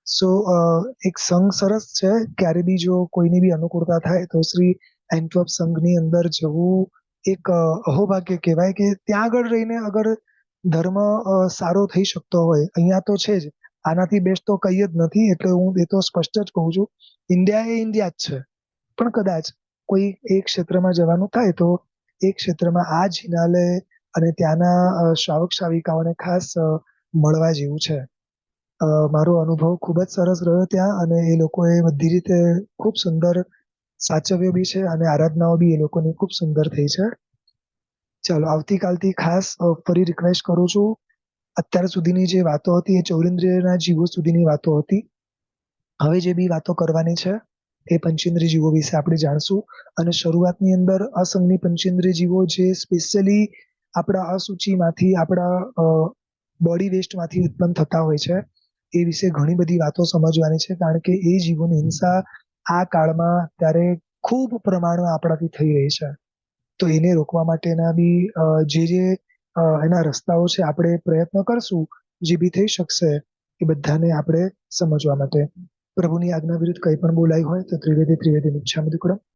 સો એક સંઘ સરસ છે. ક્યારે બી જો કોઈની બી અનુકૂળતા થાય તો શ્રી એન્ટવર્પ સંઘની અંદર જવું એક અહોભાગ્ય કહેવાય કે ત્યાં આગળ રહીને અગર ધર્મ સારો થઈ શકતો હોય. અહીંયા તો છે જ, આનાથી બેસ્ટ તો કઈ જ નથી. એટલે હું એ તો સ્પષ્ટ જ કહું છું, ઇન્ડિયા એ ઇન્ડિયા જ છે. પણ કદાચ કોઈ એક ક્ષેત્રમાં જવાનું થાય તો એ ક્ષેત્રમાં આ જિનાલય અને ત્યાંના શ્રાવક શ્રાવિકાઓને ખાસ મળવા જેવું છે. મારો અનુભવ ખૂબ જ સરસ રહ્યો ત્યાં, અને એ લોકોએ બધી રીતે ખૂબ સુંદર સાચવ્યો બી છે અને આરાધનાઓ બી એ લોકોની ખૂબ સુંદર થઈ છે. ચાલો, આવતીકાલથી ખાસ ફરી રિક્વેસ્ટ કરું છું. અત્યાર સુધીની જે વાતો હતી એ ચૌરેન્દ્રિયના જીવો સુધીની વાતો હતી. હવે જે બી વાતો કરવાની છે એ પંચેન્દ્રિય જીવો વિશે આપણે જાણશું. અને શરૂઆતની અંદર અસંગની પંચેન્દ્રિય જીવો જે સ્પેશિયલી આપણા અસુચિમાંથી, આપણા બોડી વેસ્ટમાંથી ઉત્પન્ન થતા હોય છે, એ વિશે ઘણી બધી વાતો સમજવાની છે. કારણ કે એ જીવોની હિંસા આ કાળમાં ત્યારે ખૂબ પ્રમાણમાં આપણાથી થઈ રહી છે. તો એને રોકવા માટેના બી જે એના રસ્તાઓ છે, આપણે પ્રયત્ન કરશું જે બી થઈ શકશે એ બધાને આપણે સમજવા માટે. પ્રભુની આજ્ઞા વિરુદ્ધ કંઈ પણ બોલાય હોય તો ત્રિવેદી મિચ્છામિ દુક્કડમ.